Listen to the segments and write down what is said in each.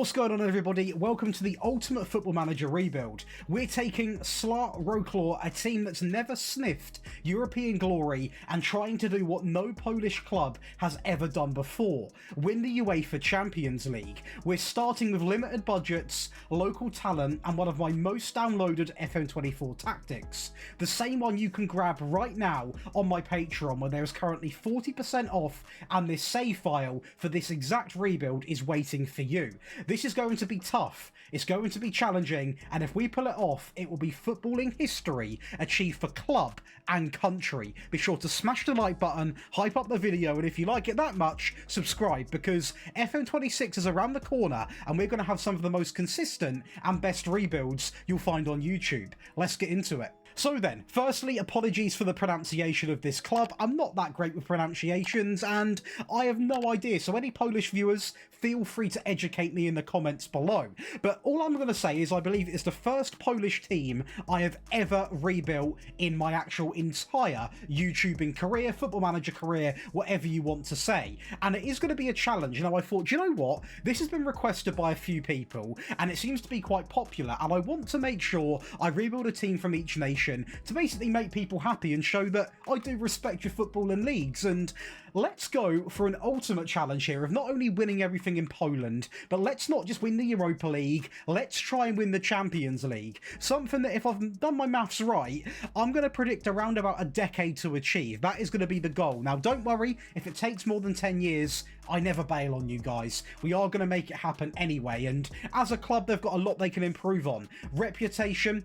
What's going on, everybody? Welcome to the Ultimate Football Manager rebuild. We're taking Śląsk Wrocław, a team that's never sniffed European glory, and trying to do what no Polish club has ever done before: win the UEFA Champions League. We're starting with limited budgets, local talent, and one of my most downloaded FM24 tactics. The same one you can grab right now on my Patreon, where there is currently 40% off, and this save file for this exact rebuild is waiting for you. This is going to be tough, it's going to be challenging, and if we pull it off, it will be footballing history achieved for club and country. Be sure to smash the like button, hype up the video, and if you like it that much, subscribe, because FM26 is around the corner and we're going to have some of the most consistent and best rebuilds you'll find on YouTube. Let's get into it. So then, firstly, apologies for the pronunciation of this club. I'm not that great with pronunciations, and I have no idea, so any Polish viewers, feel free to educate me in the comments below. But all I'm going to say is I believe it's the first Polish team I have ever rebuilt in my actual entire YouTubing career, Football Manager career, whatever you want to say. And it is going to be a challenge. Now, I thought, do you know what? This has been requested by a few people, and it seems to be quite popular, and I want to make sure I rebuild a team from each nation to basically make people happy and show that I do respect your football and leagues. And let's go for an ultimate challenge here of not only winning everything in Poland, but let's not just win the Europa League, let's try and win the Champions League. Something that, if I've done my maths right, I'm going to predict around about a decade to achieve. That is going to be the goal. Now, don't worry, if it takes more than 10 years, I never bail on you guys. We are going to make it happen anyway, and as a club, they've got a lot they can improve on. Reputation,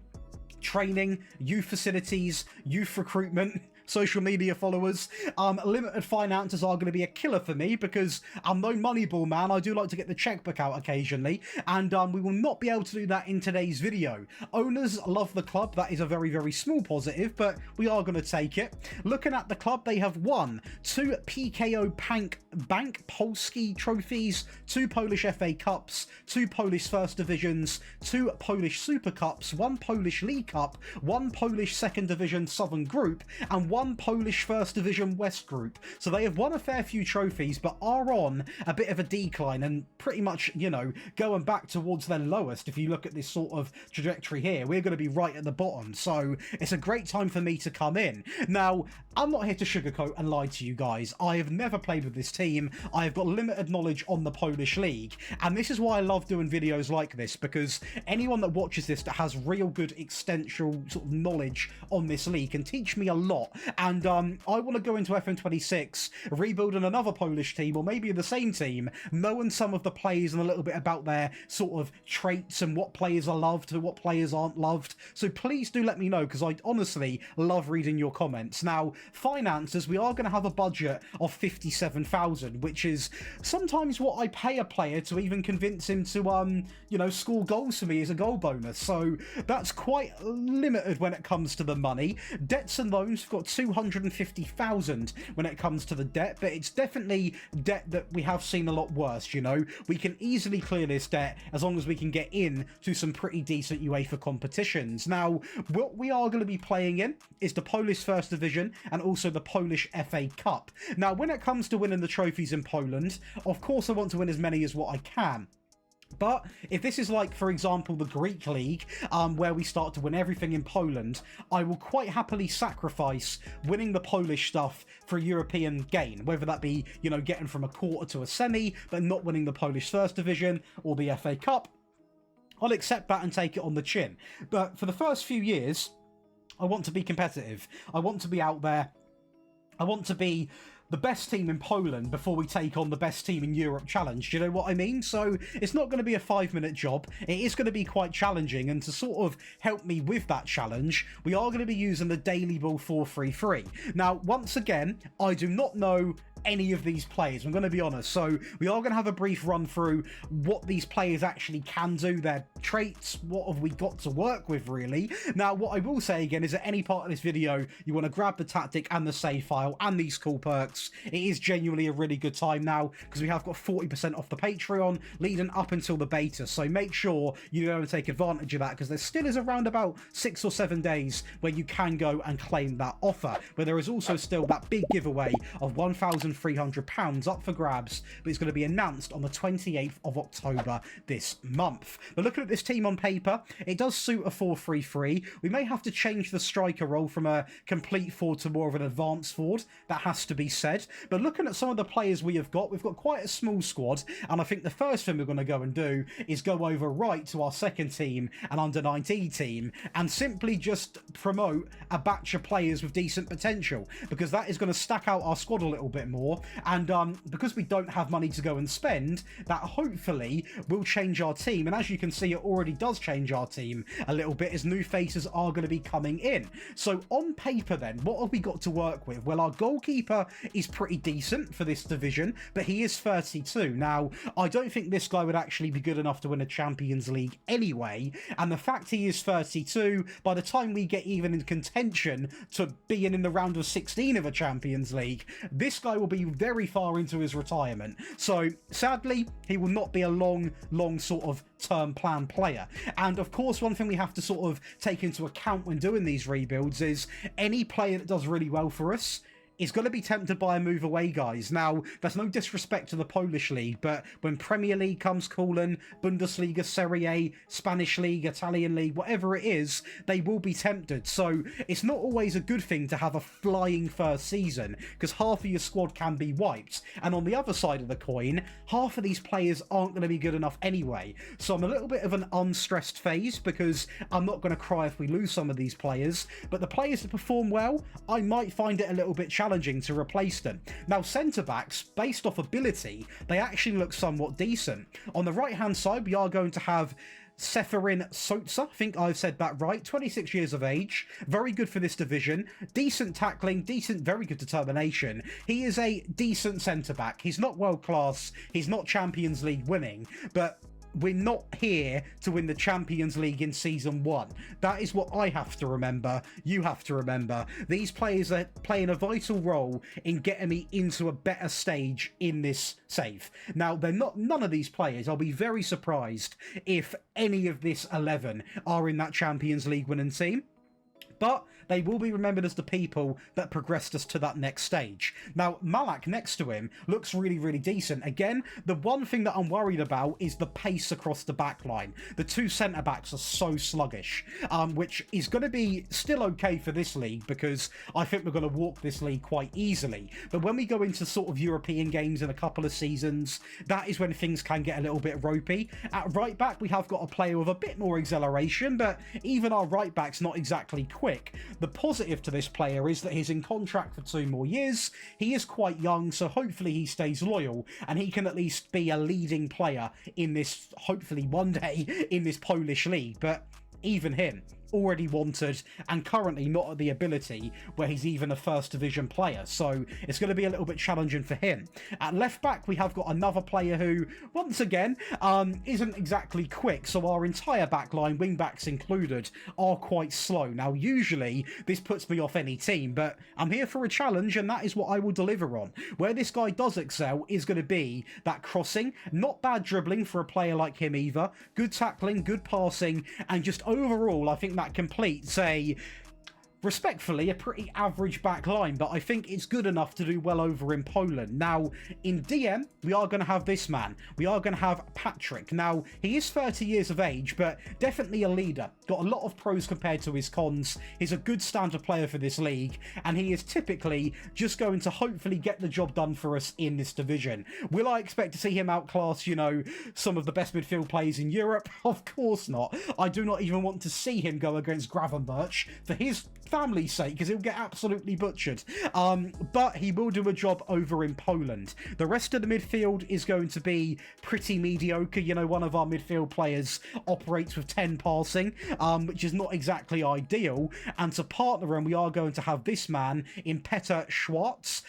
training, youth facilities, youth recruitment, social media followers. Limited finances are going to be a killer for me because I'm no Moneyball man. I do like to get the checkbook out occasionally, and we will not be able to do that in today's video. Owners love the club. That is a very, very small positive, but we are going to take it. Looking at the club, they have won 2 PKO Bank Polski trophies, 2 Polish FA Cups, 2 Polish First Divisions, 2 Polish Super Cups, 1 Polish League Cup, 1 Polish Second Division Southern Group, and 1 Polish First Division West Group. So they have won a fair few trophies, but are on a bit of a decline and pretty much, you know, going back towards their lowest. If you look at this sort of trajectory here, we're going to be right at the bottom. So it's a great time for me to come in. Now, I'm not here to sugarcoat and lie to you guys. I have never played with this team. I have got limited knowledge on the Polish league, and this is why I love doing videos like this, because anyone that watches this that has real good extensional sort of knowledge on this league can teach me a lot. And I want to go into FM26 rebuilding another Polish team, or maybe the same team, knowing some of the players and a little bit about their sort of traits and what players are loved and what players aren't loved. So please do let me know, because I honestly love reading your comments. Now, finances, we are going to have a budget of 57,000, which is sometimes what I pay a player to even convince him to, you know, score goals for me as a goal bonus. So that's quite limited when it comes to the money. Debts and loans, we've got 250,000 when it comes to the debt, but it's definitely debt that we have seen a lot worse. You know, we can easily clear this debt as long as we can get in to some pretty decent UEFA competitions. Now, what we are going to be playing in is the Polish First Division and also the Polish FA Cup. Now, when it comes to winning the trophies in Poland, of course I want to win as many as what I can. But if this is like, for example, the Greek League, where we start to win everything in Poland, I will quite happily sacrifice winning the Polish stuff for a European gain, whether that be, you know, getting from a quarter to a semi, but not winning the Polish First Division or the FA Cup. I'll accept that and take it on the chin. But for the first few years, I want to be competitive. I want to be out there. I want to be the best team in Poland before we take on the best team in Europe challenge. Do you know what I mean? So it's not going to be a 5-minute job. It is going to be quite challenging, and to sort of help me with that challenge, we are going to be using the Daily Ball 4-3-3. Now, once again, I do not know any of these players, I'm going to be honest, so we are going to have a brief run through what these players actually can do, their traits, what have we got to work with really. Now, what I will say again is at any part of this video you want to grab the tactic and the save file and these cool perks. It is genuinely a really good time now, because we have got 40% off the Patreon leading up until the beta, so make sure you go and take advantage of that, because there still is around about 6 or 7 days where you can go and claim that offer, where there is also still that big giveaway of 1,000 £1,300 up for grabs, but it's going to be announced on the 28th of October this month. But looking at this team on paper, it does suit a 4-3-3. We may have to change the striker role from a complete forward to more of an advanced forward. That has to be said. But looking at some of the players we've got quite a small squad, and I think the first thing we're going to go and do is go over right to our second team and under 19 team and simply just promote a batch of players with decent potential, because that is going to stack out our squad a little bit more, and because we don't have money to go and spend, that hopefully will change our team. And as you can see, it already does change our team a little bit, as new faces are going to be coming in. So on paper then, what have we got to work with? Well, our goalkeeper is pretty decent for this division, but he is 32. Now, I don't think this guy would actually be good enough to win a Champions League anyway, and the fact he is 32, by the time we get even in contention to being in the round of 16 of a Champions League, this guy will be very far into his retirement. So sadly, he will not be a long sort of term plan player. And of course, one thing we have to sort of take into account when doing these rebuilds is any player that does really well for us is going to be tempted by a move away, guys. Now, there's no disrespect to the Polish league, but when Premier League comes calling, Bundesliga, Serie A, Spanish league, Italian league, whatever it is, they will be tempted. So it's not always a good thing to have a flying first season, because half of your squad can be wiped. And on the other side of the coin, half of these players aren't going to be good enough anyway. So I'm a little bit of an unstressed phase, because I'm not going to cry if we lose some of these players, but the players that perform well, I might find it a little bit challenging to replace them. Now, centre-backs, based off ability, they actually look somewhat decent. On the right-hand side, we are going to have Seferin Sotsa, I think I've said that right, 26 years of age, very good for this division, decent tackling, very good determination. He is a decent centre-back. He's not world-class, he's not Champions League winning, but we're not here to win the Champions League in Season 1. That is what I have to remember. You have to remember. These players are playing a vital role in getting me into a better stage in this save. Now, they're not none of these players. I'll be very surprised if any of this 11 are in that Champions League winning team. But they will be remembered as the people that progressed us to that next stage. Now, Malak next to him looks really, really decent. Again, the one thing that I'm worried about is the pace across the back line. The two centre-backs are so sluggish, which is going to be still okay for this league, because I think we're going to walk this league quite easily. But when we go into sort of European games in a couple of seasons, that is when things can get a little bit ropey. At right back, we have got a player with a bit more acceleration, but even our right back's not exactly quick. The positive to this player is that he's in contract for 2 more years. He is quite young, so hopefully he stays loyal and he can at least be a leading player in this, hopefully one day, in this Polish league. But even him, already wanted and currently not at the ability where he's even a first division player, so it's going to be a little bit challenging for him. At left back, we have got another player who, once again, isn't exactly quick, so our entire back line, wing backs included, are quite slow. Now, usually this puts me off any team, but I'm here for a challenge, and that is what I will deliver on. Where this guy does excel is going to be that crossing, not bad dribbling for a player like him either, good tackling, good passing, and just overall, I think that completes respectfully, a pretty average back line, but I think it's good enough to do well over in Poland. Now, in DM, we are going to have this man. We are going to have Patrick. Now, he is 30 years of age, but definitely a leader. Got a lot of pros compared to his cons. He's a good standard player for this league, and he is typically just going to hopefully get the job done for us in this division. Will I expect to see him outclass, you know, some of the best midfield players in Europe? Of course not. I do not even want to see him go against Gravenberch for his family's sake, because he'll get absolutely butchered. But he will do a job over in Poland. The rest of the midfield is going to be pretty mediocre. You know, one of our midfield players operates with 10 passing, which is not exactly ideal. And to partner him, we are going to have this man in Peter Schwartz.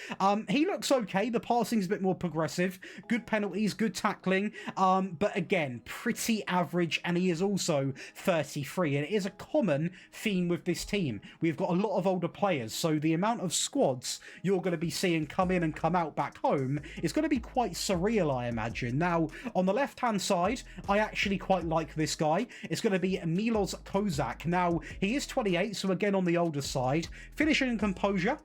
He looks okay. The passing's a bit more progressive. Good penalties, good tackling. But again, pretty average, and he is also 33. And it is a common theme with this team. We've got a lot of older players, so the amount of squads you're going to be seeing come in and come out back home is going to be quite surreal, I imagine. Now, on the left-hand side, I actually quite like this guy. It's going to be Milos Kozak. Now, he is 28, so again on the older side. Finishing in composure.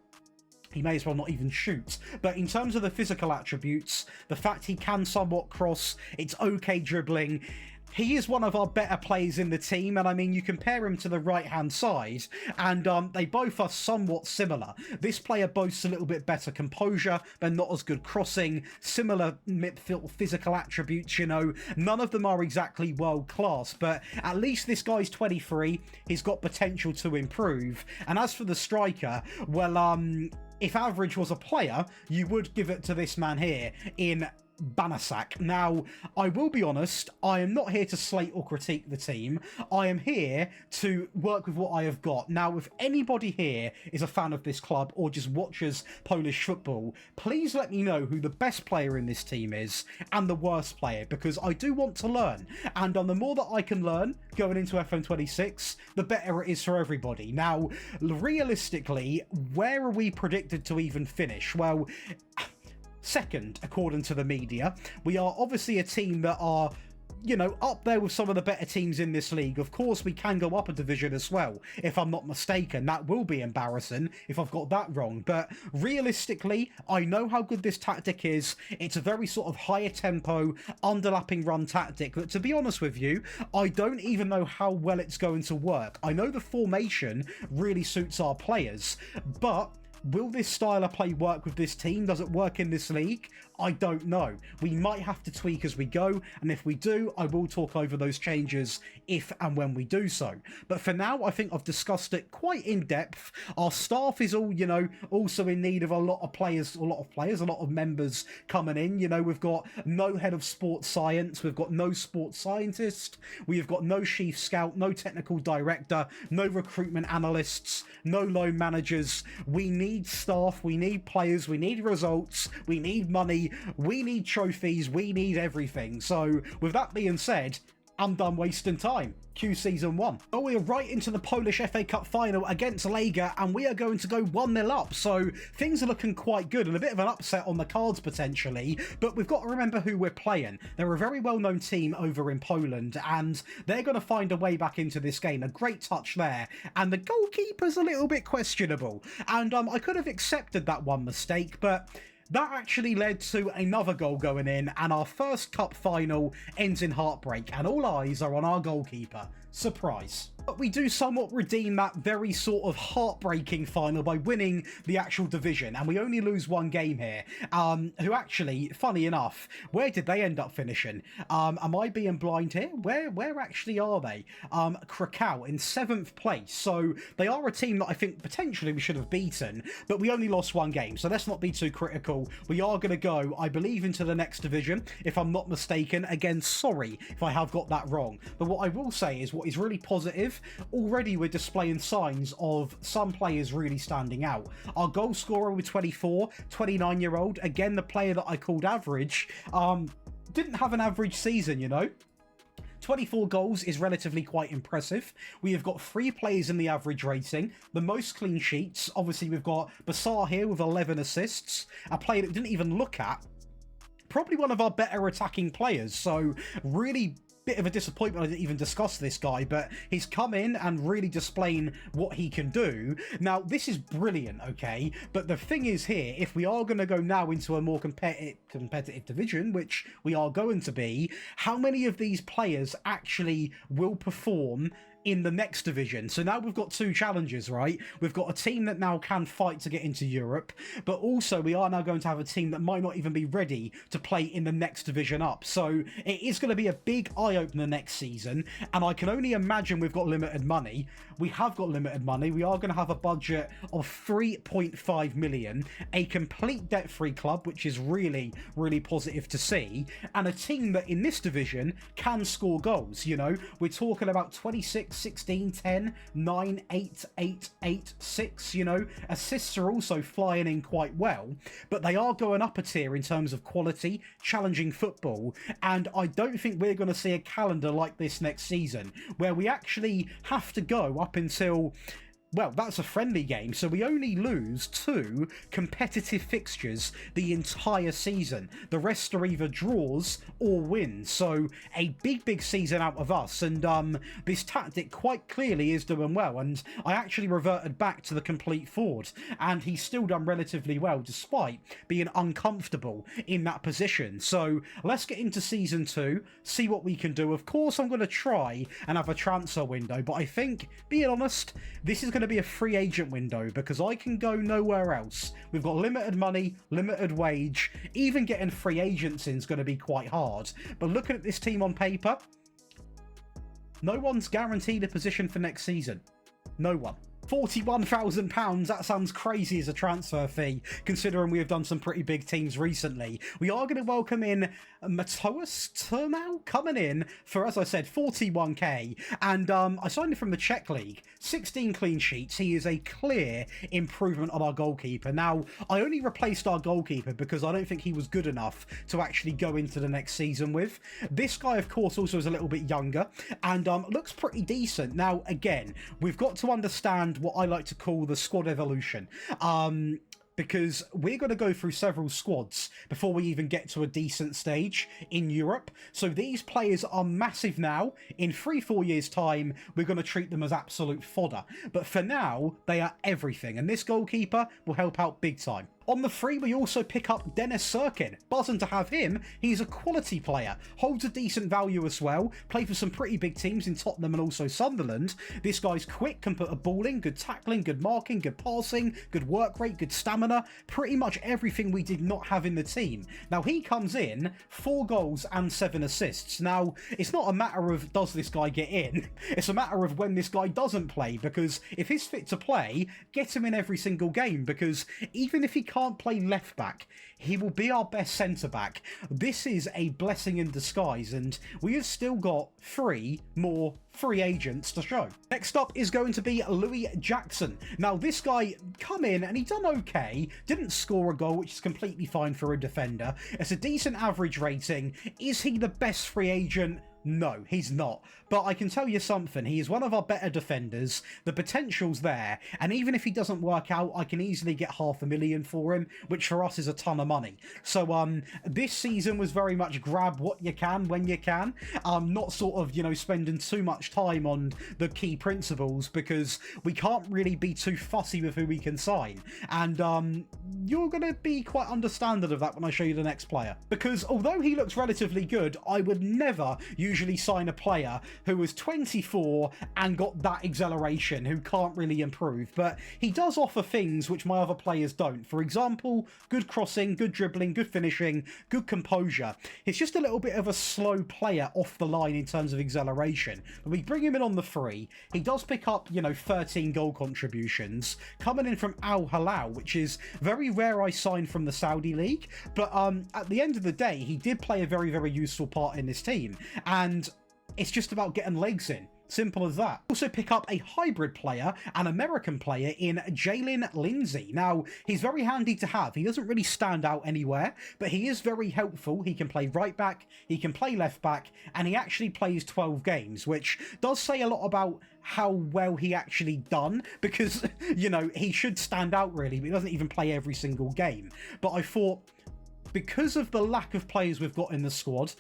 he may as well not even shoot. But in terms of the physical attributes, the fact he can somewhat cross, it's okay dribbling, he is one of our better players in the team, and I mean, you compare him to the right-hand side, and they both are somewhat similar. This player boasts a little bit better composure, but not as good crossing, similar physical attributes, you know. None of them are exactly world-class, but at least this guy's 23, he's got potential to improve. And as for the striker, well, if average was a player, you would give it to this man here in Banasak. Now, I will be honest, I am not here to slate or critique the team. I am here to work with what I have got. Now, if anybody here is a fan of this club or just watches Polish football, please let me know who the best player in this team is and the worst player, because I do want to learn. And the more that I can learn going into FM26, the better it is for everybody. Now, realistically, where are we predicted to even finish? Well, second, according to the media. We are obviously a team that are, you know, up there with some of the better teams in this league. Of course, we can go up a division as well, if I'm not mistaken. That will be embarrassing if I've got that wrong. But realistically, I know how good this tactic is. It's a very sort of higher tempo, underlapping run tactic. But to be honest with you, I don't even know how well it's going to work. I know the formation really suits our players, but will this style of play work with this team? Does it work in this league? I don't know. We might have to tweak as we go, and if we do, I will talk over those changes if and when we do so. But for now, I think I've discussed it quite in depth. Our staff is all, you know, also in need of a lot of members coming in. You know, we've got no head of sports science, we've got no sports scientist, we've got no chief scout, no technical director, no recruitment analysts, no loan managers. We need staff, we need players, we need results, we need money, we need trophies, we need everything. So with that being said, I'm done wasting time. Cue season 1. Oh, we're right into the Polish FA Cup final against Lega, and we are going to go 1-0 up. So things are looking quite good, and a bit of an upset on the cards potentially. But we've got to remember who we're playing. They're a very well-known team over in Poland, and they're going to find a way back into this game. A great touch there, and the goalkeeper's a little bit questionable. And I could have accepted that one mistake, but that actually led to another goal going in, and our first cup final ends in heartbreak, and all eyes are on our goalkeeper. Surprise. But we do somewhat redeem that very sort of heartbreaking final by winning the actual division, and we only lose one game here. Who actually, funny enough, where did they end up finishing? Am I being blind here? Where actually are they? Krakow in 7th place, so they are a team that I think potentially we should have beaten, but we only lost one game, so let's not be too critical. We are going to go, I believe, into the next division, if I'm not mistaken. Again, sorry if I have got that wrong, but what I will say is what is really positive. Already we're displaying signs of some players really standing out. Our goal scorer with 24, 29-year-old, again, the player that I called average, didn't have an average season, you know. 24 goals is relatively quite impressive. We have got 3 players in the average rating, the most clean sheets. Obviously, we've got Basar here with 11 assists, a player that we didn't even look at. Probably one of our better attacking players, so really bit of a disappointment I didn't even discuss this guy, but he's come in and really displaying what he can do. Now, this is brilliant, okay? But the thing is here, if we are going to go now into a more competitive division, which we are going to be, how many of these players actually will perform in the next division? So now we've got 2 challenges, right? We've got a team that now can fight to get into Europe, but also we are now going to have a team that might not even be ready to play in the next division up. So it is going to be a big eye-opener next season, and I can only imagine we've got limited money. We have got limited money. We are going to have a budget of 3.5 million, a complete debt-free club, which is really, really positive to see, and a team that in this division can score goals. You know, we're talking about 26, 16, 10, 9, 8, 8, 8, 6, you know. Assists are also flying in quite well, but they are going up a tier in terms of quality, challenging football, and I don't think we're going to see a calendar like this next season, where we actually have to go up until well, that's a friendly game, so we only lose 2 competitive fixtures the entire season. The rest are either draws or wins, so a big season out of us, and this tactic quite clearly is doing well, and I actually reverted back to the complete forward, and he's still done relatively well despite being uncomfortable in that position. So let's get into Season 2, see what we can do. Of course, I'm going to try and have a transfer window, but I think, being honest, this is going to be a free agent window because I can go nowhere else. We've got limited money, limited wage. Even getting free agents in is going to be quite hard. But looking at this team on paper, no one's guaranteed a position for next season. No one. £41,000, that sounds crazy as a transfer fee, considering we have done some pretty big teams recently. We are going to welcome in Mateusz Turnau, coming in for, as I said, 41k, and I signed him from the Czech League. 16 clean sheets. He is a clear improvement on our goalkeeper. Now, I only replaced our goalkeeper because I don't think he was good enough to actually go into the next season with. This guy, of course, also is a little bit younger and looks pretty decent. Now, again, we've got to understand what I like to call the squad evolution. Because we're going to go through several squads before we even get to a decent stage in Europe. So these players are massive now. In 3-4 years' time, we're going to treat them as absolute fodder. But for now, they are everything. And this goalkeeper will help out big time. On the free, we also pick up Dennis Sirkin. Buzzing to have him. He's a quality player. Holds a decent value as well. Played for some pretty big teams in Tottenham and also Sunderland. This guy's quick, can put a ball in, good tackling, good marking, good passing, good work rate, good stamina. Pretty much everything we did not have in the team. Now, he comes in, 4 goals and 7 assists. Now, it's not a matter of does this guy get in. It's a matter of when this guy doesn't play, because if he's fit to play, get him in every single game, because even if he can't play left back, he will be our best centre back. This is a blessing in disguise, and we have still got 3 more free agents to show. Next up is going to be Louis Jackson. Now, this guy come in and he done okay, didn't score a goal, which is completely fine for a defender. It's a decent average rating. Is he the best free agent? No, he's not. But I can tell you something, he is one of our better defenders. The potential's there, and even if he doesn't work out, I can easily get $500,000 for him, which for us is a ton of money. So this season was very much grab what you can when you can. Not sort of, you know, spending too much time on the key principles, because we can't really be too fussy with who we can sign. And you're going to be quite understanding of that when I show you the next player. Because although he looks relatively good, I would never usually sign a player who was 24 and got that acceleration, who can't really improve. But he does offer things which my other players don't. For example, good crossing, good dribbling, good finishing, good composure. He's just a little bit of a slow player off the line in terms of acceleration. But we bring him in on the free. He does pick up, you know, 13 goal contributions, coming in from Al Hilal, which is very rare I sign from the Saudi League. But at the end of the day, he did play a very useful part in this team. And it's just about getting legs in. Simple as that. Also pick up a hybrid player, an American player in Jalen Lindsay. Now, he's very handy to have. He doesn't really stand out anywhere, but he is very helpful. He can play right back, he can play left back, and he actually plays 12 games, which does say a lot about how well he actually done, because, you know, he should stand out really, but he doesn't even play every single game. But I thought, because of the lack of players we've got in the squad,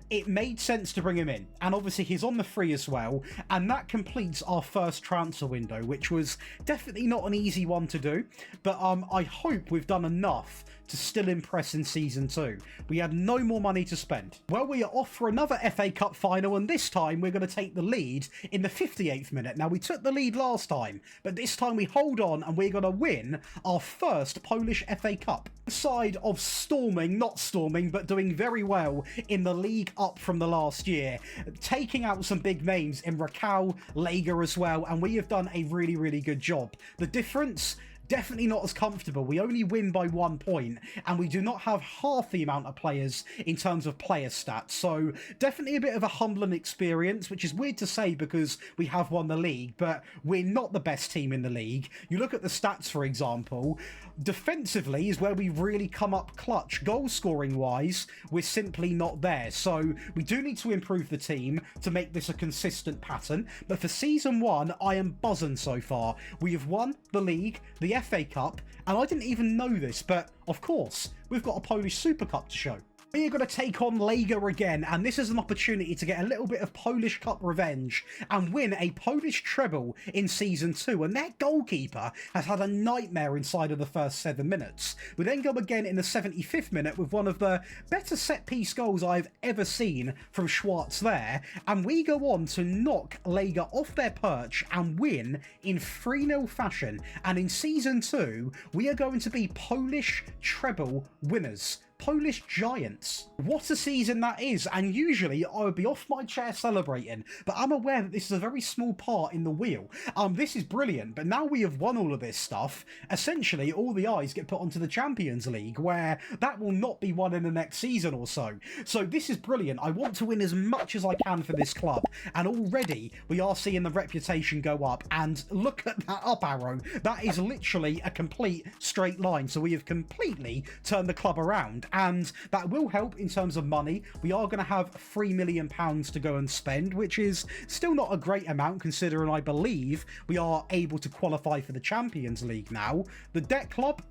it made sense to bring him in. And obviously he's on the free as well, and that completes our first transfer window, which was definitely not an easy one to do, but I hope we've done enough to still impress in Season 2. We had no more money to spend. Well, we are off for another FA Cup final, and this time we're going to take the lead in the 58th minute. Now, we took the lead last time, but this time we hold on and we're going to win our first Polish FA Cup. Side of storming, not storming, but doing very well in the league up from the last year, taking out some big names in Rakow, Lega as well, and we have done a really good job. The difference, definitely not as comfortable. We only win by 1 point, and we do not have half the amount of players in terms of player stats. So definitely a bit of a humbling experience, which is weird to say because we have won the league, but we're not the best team in the league. You look at the stats, for example, defensively is where we really come up clutch. Goal scoring wise, we're simply not there. So we do need to improve the team to make this a consistent pattern. But for season 1, I am buzzing so far. We have won the league, the FA Cup, and I didn't even know this, but of course, we've got a Polish Super Cup to show. We are going to take on Lega again, and this is an opportunity to get a little bit of Polish Cup revenge and win a Polish treble in Season 2, and their goalkeeper has had a nightmare inside of the first 7 minutes. We then go again in the 75th minute with one of the better set-piece goals I've ever seen from Schwartz there, and we go on to knock Lega off their perch and win in 3-0 fashion, and in Season 2, we are going to be Polish treble winners. Polish Giants. What a season that is, and usually I would be off my chair celebrating, but I'm aware that this is a very small part in the wheel. This is brilliant, but now we have won all of this stuff, essentially all the eyes get put onto the Champions League, where that will not be won in the next season or so. So this is brilliant. I want to win as much as I can for this club, and already we are seeing the reputation go up, and look at that up arrow. That is literally a complete straight line, so we have completely turned the club around. And that will help in terms of money. We are going to have £3 million to go and spend, which is still not a great amount considering I believe we are able to qualify for the Champions League now. The debt club,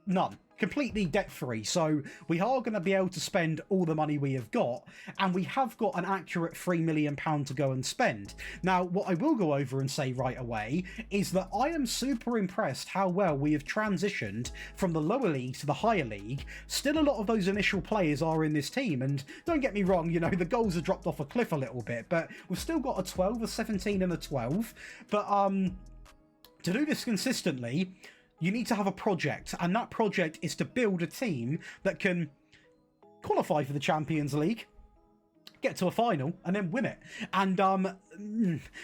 none. Completely debt-free, so we are going to be able to spend all the money we have got, and we have got an accurate £3 million to go and spend. Now, what I will go over and say right away is that I am super impressed how well we have transitioned from the lower league to the higher league. Still, a lot of those initial players are in this team, and don't get me wrong, you know, the goals have dropped off a cliff a little bit, but we've still got a 12, a 17 and a 12, but to do this consistently, you need to have a project, and that project is to build a team that can qualify for the Champions League, get to a final, and then win it. And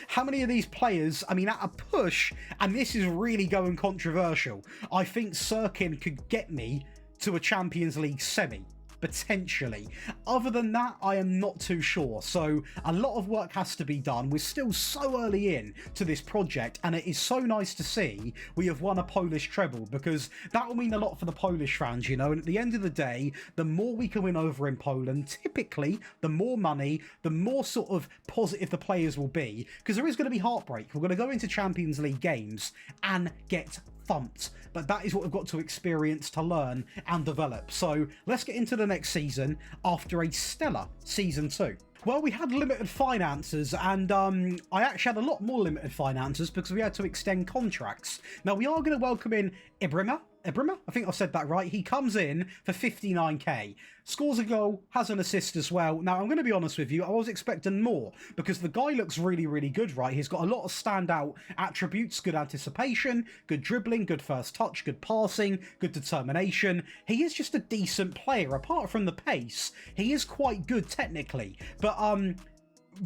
how many of these players, I mean, at a push, and this is really going controversial, I think Sirkin could get me to a Champions League semi. Potentially. Other than that, I am not too sure. So a lot of work has to be done. We're still so early in to this project, and it is so nice to see we have won a Polish treble, because that will mean a lot for the Polish fans, you know. And at the end of the day, the more we can win over in Poland, typically the more money, the more sort of positive the players will be, because there is going to be heartbreak. We're going to go into Champions League games and get thumped, but that is what we've got to experience, to learn and develop. So let's get into the next season after a stellar Season 2. Well, we had limited finances, and I actually had a lot more limited finances because we had to extend contracts. Now, we are going to welcome in Ibrima, I think I've said that right. He comes in for 59k, scores a goal, has an assist as well. Now, I'm going to be honest with you, I was expecting more because the guy looks really, really good, right? He's got a lot of standout attributes: good anticipation, good dribbling, good first touch, good passing, good determination. He is just a decent player. Apart from the pace, he is quite good technically, but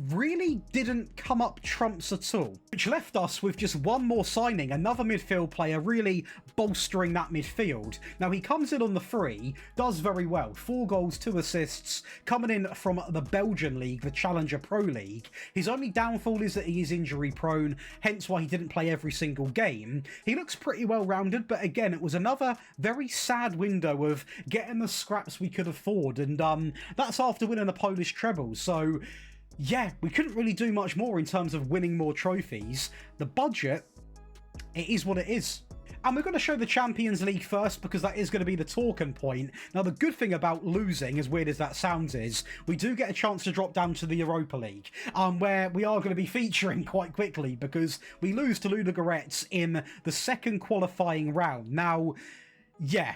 really didn't come up trumps at all, which left us with just one more signing, another midfield player, really bolstering that midfield. Now, he comes in on the free, does very well, 4 goals, 2 assists, coming in from the Belgian league, the Challenger Pro League. His only downfall is that he is injury prone, hence why he didn't play every single game. He looks pretty well rounded, but again, it was another very sad window of getting the scraps we could afford, and that's after winning a Polish treble. So yeah, we couldn't really do much more in terms of winning more trophies. The budget, it is what it is. And we're going to show the Champions League first because that is going to be the talking point. Now, the good thing about losing, as weird as that sounds, is we do get a chance to drop down to the Europa League, where we are going to be featuring quite quickly because we lose to Ludogorets in the second qualifying round. Now, yeah,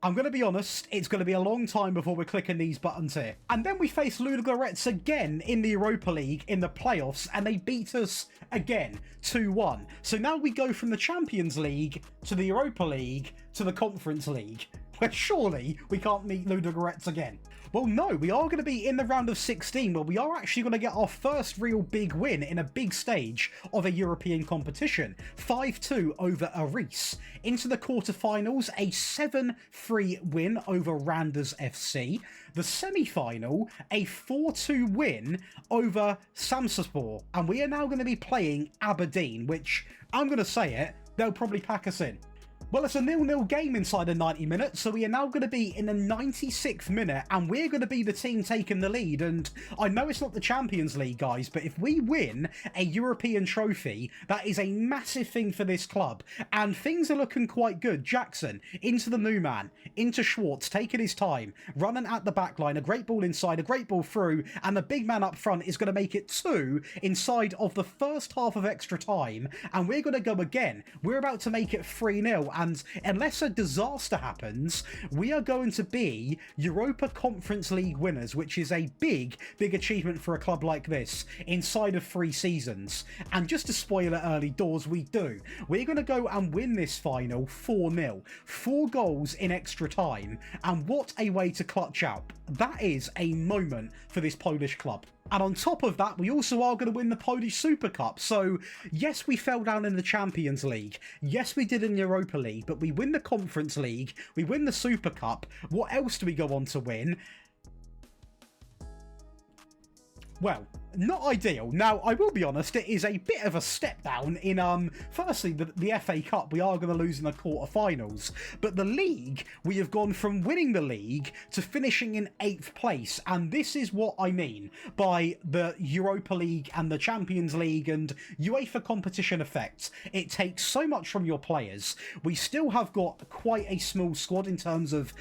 I'm going to be honest, it's going to be a long time before we're clicking these buttons here. And then we face Ludogorets again in the Europa League in the playoffs, and they beat us again 2-1. So now we go from the Champions League to the Europa League to the Conference League. Well, surely we can't meet Ludogorets again. Well, no, we are going to be in the round of 16, where we are actually going to get our first real big win in a big stage of a European competition. 5-2 over Aris. Into the quarterfinals, a 7-3 win over Randers FC. The semi-final, a 4-2 win over Samsunspor. And we are now going to be playing Aberdeen, which, I'm going to say it, they'll probably pack us in. Well, it's a 0-0 game inside of 90 minutes, so we are now going to be in the 96th minute, and we're going to be the team taking the lead. And I know it's not the Champions League, guys, but if we win a European trophy, that is a massive thing for this club. And things are looking quite good. Jackson, into the new man, into Schwartz, taking his time, running at the back line, a great ball inside, a great ball through, and the big man up front is going to make it 2 inside of the first half of extra time, and we're going to go again. We're about to make it 3-0. And unless a disaster happens, we are going to be Europa Conference League winners, which is a big achievement for a club like this inside of 3 seasons. And just to spoil it early doors, we do. We're going to go and win this final 4-0. 4 goals in extra time. And what a way to clutch out. That is a moment for this Polish club. And on top of that, we also are going to win the Polish Super Cup. So, yes, we fell down in the Champions League. Yes, we did in Europa League, but we win the Conference League. We win the Super Cup. What else do we go on to win? Well, not ideal. Now, I will be honest, it is a bit of a step down in, firstly, the FA Cup, we are going to lose in the quarterfinals. But the league, we have gone from winning the league to finishing in 8th place. And this is what I mean by the Europa League and the Champions League and UEFA competition effects. It takes so much from your players. We still have got quite a small squad in terms of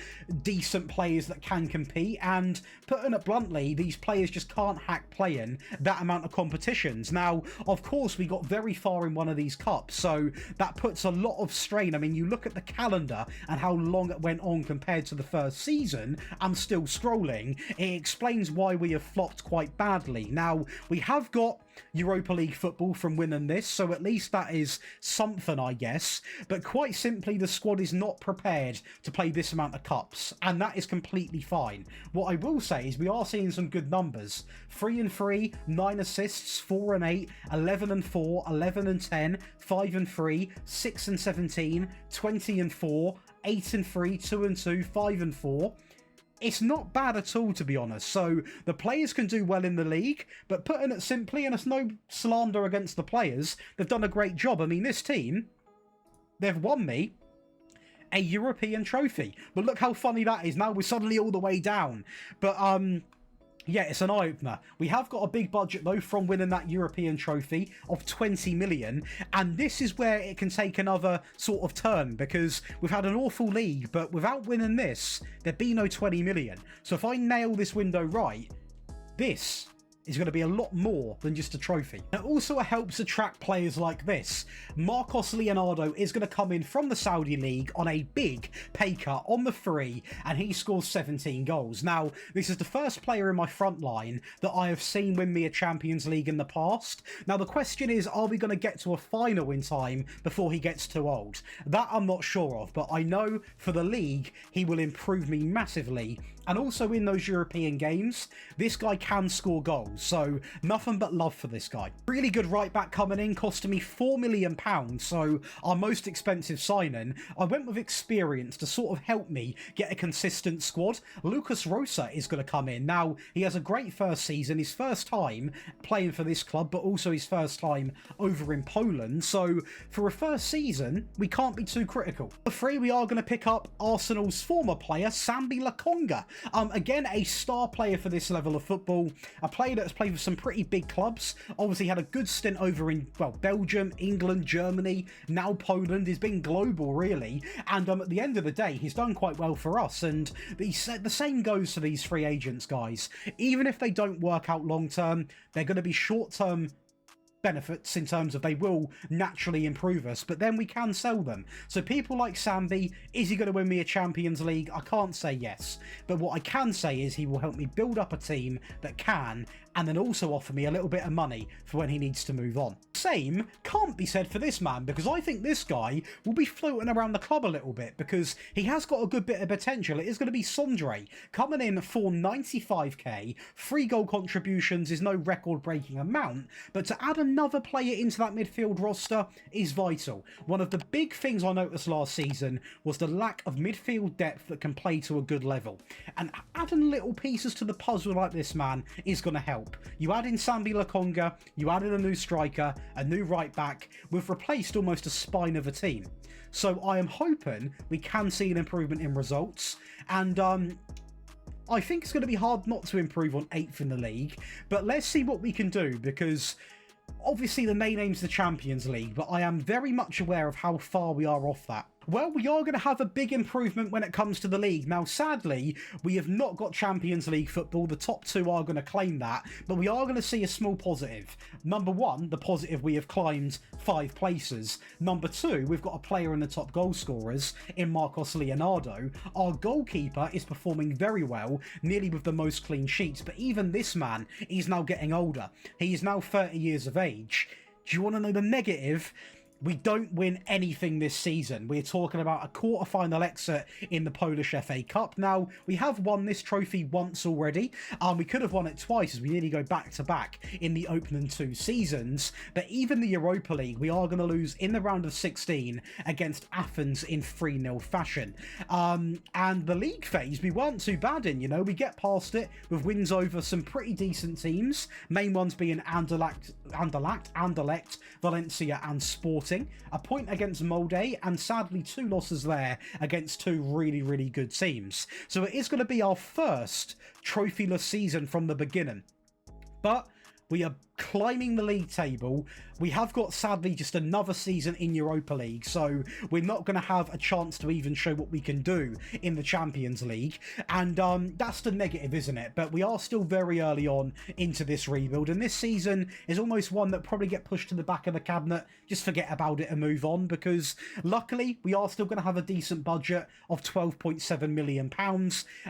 decent players that can compete. And putting it bluntly, these players just can't hack playing that amount of competitions. Now, of course, we got very far in one of these cups, so that puts a lot of strain. I mean, you look at the calendar and how long it went on compared to the first season. I'm still scrolling. It explains why we have flopped quite badly. Now, we have got Europa League football from winning this, so at least that is something, I guess. But quite simply, the squad is not prepared to play this amount of cups, and that is completely fine. What I will say is we are seeing some good numbers. 3-3, 9 assists, 4-8, 11-4, 11-10, 5-3, 6-17, 20-4, 8-3, 2-2, 5-4. It's not bad at all, to be honest. So the players can do well in the league, but putting it simply, and it's no slander against the players, they've done a great job. I mean, this team, they've won me a European trophy. But look how funny that is. Now we're suddenly all the way down. But, yeah, it's an eye-opener. We have got a big budget, though, from winning that European trophy of 20 million. And this is where it can take another sort of turn, because we've had an awful league, but without winning this, there'd be no 20 million. So if I nail this window right, this is going to be a lot more than just a trophy. It also helps attract players like this. Marcos Leonardo is going to come in from the Saudi League on a big pay cut on the free, and he scores 17 goals. Now, this is the first player in my front line that I have seen win me a Champions League in the past. Now, the question is, are we going to get to a final in time before he gets too old? That I'm not sure of, but I know for the league, he will improve me massively. And also in those European games, this guy can score goals, so nothing but love for this guy. Really good right back coming in, costing me £4 million, so our most expensive signing. I went with experience to sort of help me get a consistent squad. Lucas Rosa is going to come in. Now, he has a great first season, his first time playing for this club, but also his first time over in Poland, so for a first season, we can't be too critical. For free, we are going to pick up Arsenal's former player, Sambi Lokonga. Again, a star player for this level of football. A player that has played for some pretty big clubs. Obviously had a good stint over in, well, Belgium, England, Germany, now Poland. He's been global, really. And at the end of the day, he's done quite well for us. And the same goes for these free agents, guys. Even if they don't work out long term, they're going to be short term benefits in terms of they will naturally improve us, but then we can sell them. So people like Sambi, is he going to win me a Champions League? I can't say yes, but what I can say is he will help me build up a team that can, and then also offer me a little bit of money for when he needs to move on. Same can't be said for this man, because I think this guy will be floating around the club a little bit because he has got a good bit of potential. It is going to be Sondre coming in for 95k. 3 goal contributions is no record-breaking amount, but to add another player into that midfield roster is vital. One of the big things I noticed last season was the lack of midfield depth that can play to a good level, and adding little pieces to the puzzle like this, man, is going to help. You add in Sambi Lokonga, you added a new striker, a new right back, we've replaced almost a spine of a team. So I am hoping we can see an improvement in results, and I think it's going to be hard not to improve on 8th in the league, but let's see what we can do, because obviously the main aim's the Champions League, but I am very much aware of how far we are off that. Well, we are going to have a big improvement when it comes to the league. Now, sadly, we have not got Champions League football. The top 2 are going to claim that, but we are going to see a small positive. Number 1, the positive, we have climbed 5 places. Number 2, we've got a player in the top goal scorers in Marcos Leonardo. Our goalkeeper is performing very well, nearly with the most clean sheets, but even this man is now getting older. He is now 30 years of age. Do you want to know the negative? We don't win anything this season. We're talking about a quarter-final exit in the Polish FA Cup. Now, we have won this trophy once already. We could have won it twice, as we nearly go back-to-back in the opening 2 seasons. But even the Europa League, we are going to lose in the round of 16 against Athens in 3-0 fashion. And the league phase, we weren't too bad in, you know. We get past it with wins over some pretty decent teams. Main ones being Anderlecht, Valencia and Sporting. A point against Molde, and sadly 2 losses there against 2 really, really good teams. So it is going to be our first trophyless season from the beginning. But we are climbing the league table. We have got, sadly, just another season in Europa League, so we're not going to have a chance to even show what we can do in the Champions League, and that's the negative, isn't it? But we are still very early on into this rebuild, and this season is almost one that probably get pushed to the back of the cabinet, just forget about it and move on, because luckily we are still going to have a decent budget of £12.7 million,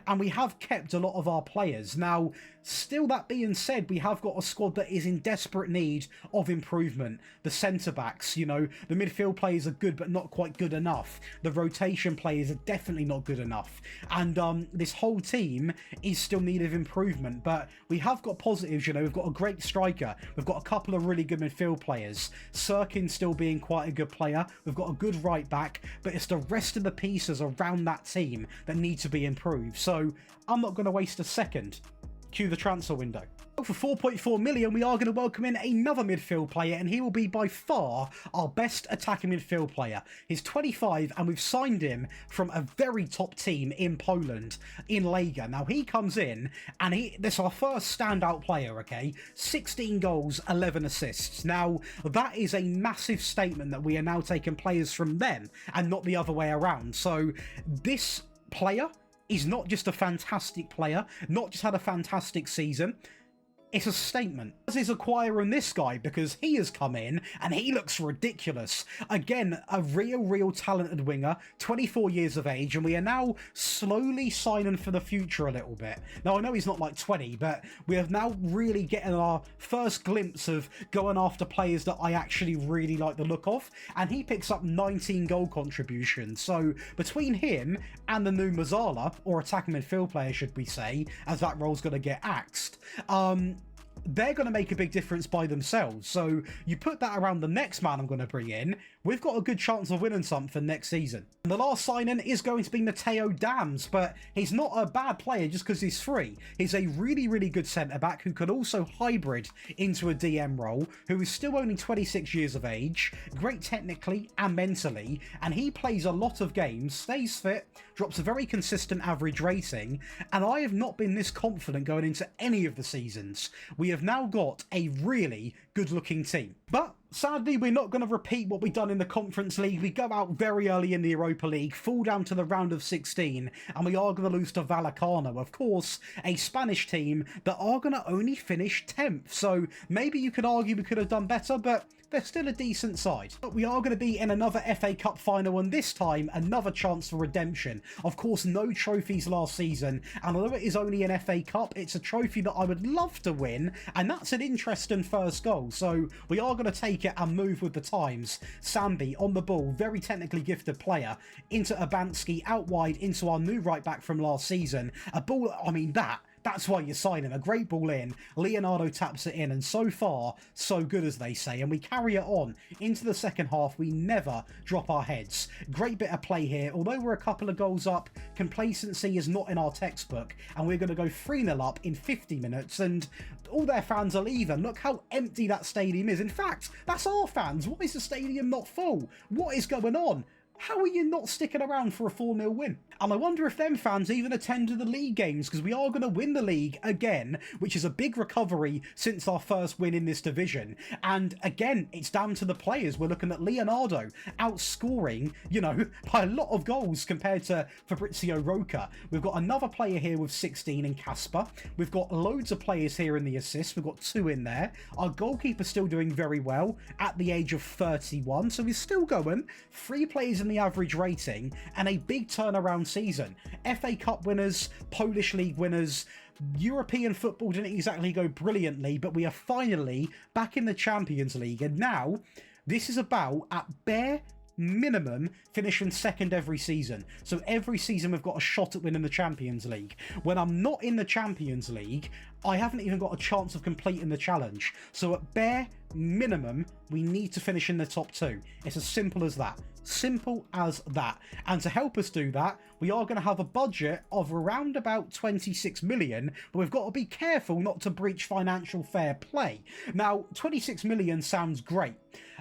and we have kept a lot of our players. Now, still, that being said, we have got a squad that is in desperate need of improvement. The centre-backs, you know, the midfield players are good but not quite good enough. The rotation players are definitely not good enough. And this whole team is still in need of improvement. But we have got positives, you know. We've got a great striker. We've got a couple of really good midfield players. Sirkin still being quite a good player. We've got a good right back. But it's the rest of the pieces around that team that need to be improved. So I'm not going to waste a second. Cue the transfer window. For 4.4 million, we are going to welcome in another midfield player, and he will be by far our best attacking midfield player. He's 25, and we've signed him from a very top team in Poland, in Lega. Now, he comes in, and this is our first standout player, okay? 16 goals, 11 assists. Now, that is a massive statement that we are now taking players from them, and not the other way around. So, this player is not just a fantastic player, not just had a fantastic season. It's a statement. As is acquiring this guy, because he has come in and he looks ridiculous. Again, a real talented winger, 24 years of age, and we are now slowly signing for the future a little bit. Now, I know he's not like 20, but we are now really getting our first glimpse of going after players that I actually really like the look of, and he picks up 19 goal contributions. So between him and the new Mazzala, or attacking midfield player, should we say, as that role's going to get axed, they're going to make a big difference by themselves. So you put that around the next man I'm going to bring in, we've got a good chance of winning something next season. And the last signing is going to be Mateo Dams, but he's not a bad player just because he's free. He's a really good centre-back who could also hybrid into a DM role, who is still only 26 years of age, great technically and mentally, and he plays a lot of games, stays fit, drops a very consistent average rating, and I have not been this confident going into any of the seasons. We have now got a really good looking team. But Sadly, we're not going to repeat what we've done in the Conference League. We go out very early in the Europa League, fall down to the round of 16, and we are going to lose to Vallecano, of course, a Spanish team that are going to only finish 10th. So maybe you could argue we could have done better, but they're still a decent side. But we are going to be in another FA Cup final, and this time, another chance for redemption. Of course, no trophies last season, and although it is only an FA Cup, it's a trophy that I would love to win, and that's an interesting first goal. So we are going to take it and move with the times. Sambi on the ball, very technically gifted player, into Abanski, out wide into our new right back from last season. A ball, I mean, that's why you sign him. A great ball in. Leonardo taps it in, and so far, so good, as they say. And we carry it on into the second half. We never drop our heads. Great bit of play here. Although we're a couple of goals up, complacency is not in our textbook. And we're going to go 3-0 up in 50 minutes. And all their fans are leaving. Look how empty that stadium is. In fact, that's our fans. Why is the stadium not full? What is going on? How are you not sticking around for a 4-0 win? And I wonder if them fans even attended the league games, because we are going to win the league again, which is a big recovery since our first win in this division. And again, it's down to the players. We're looking at Leonardo outscoring, you know, by a lot of goals compared to Fabrizio Roca. We've got another player here with 16 in Casper. We've got loads of players here in the assists. We've got 2 in there. Our goalkeeper's still doing very well at the age of 31. So he's still going. 3 players in the average rating, and a big turnaround season. FA Cup winners, Polish league winners. European football didn't exactly go brilliantly, but we are finally back in the Champions League, and now this is about, at bare minimum, finishing second every season. So every season we've got a shot at winning the Champions League. When I'm not in the Champions League, I haven't even got a chance of completing the challenge. So at bare minimum, we need to finish in the top 2. It's as simple as that. Simple as that. And to help us do that, we are going to have a budget of around about 26 million, but we've got to be careful not to breach financial fair play. Now, 26 million sounds great.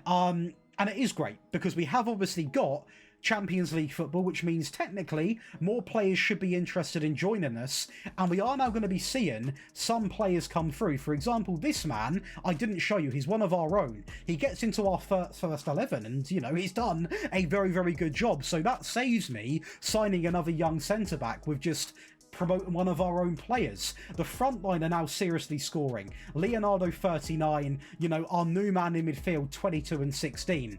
And it is great, because we have obviously got Champions League football, which means technically more players should be interested in joining us, and we are now going to be seeing some players come through. For example, this man, I didn't show you, he's one of our own. He gets into our first 11, and, you know, he's done a very, very good job. So that saves me signing another young centre-back with just promoting one of our own players. The front line are now seriously scoring. Leonardo 39, you know, our new man in midfield 22 and 16.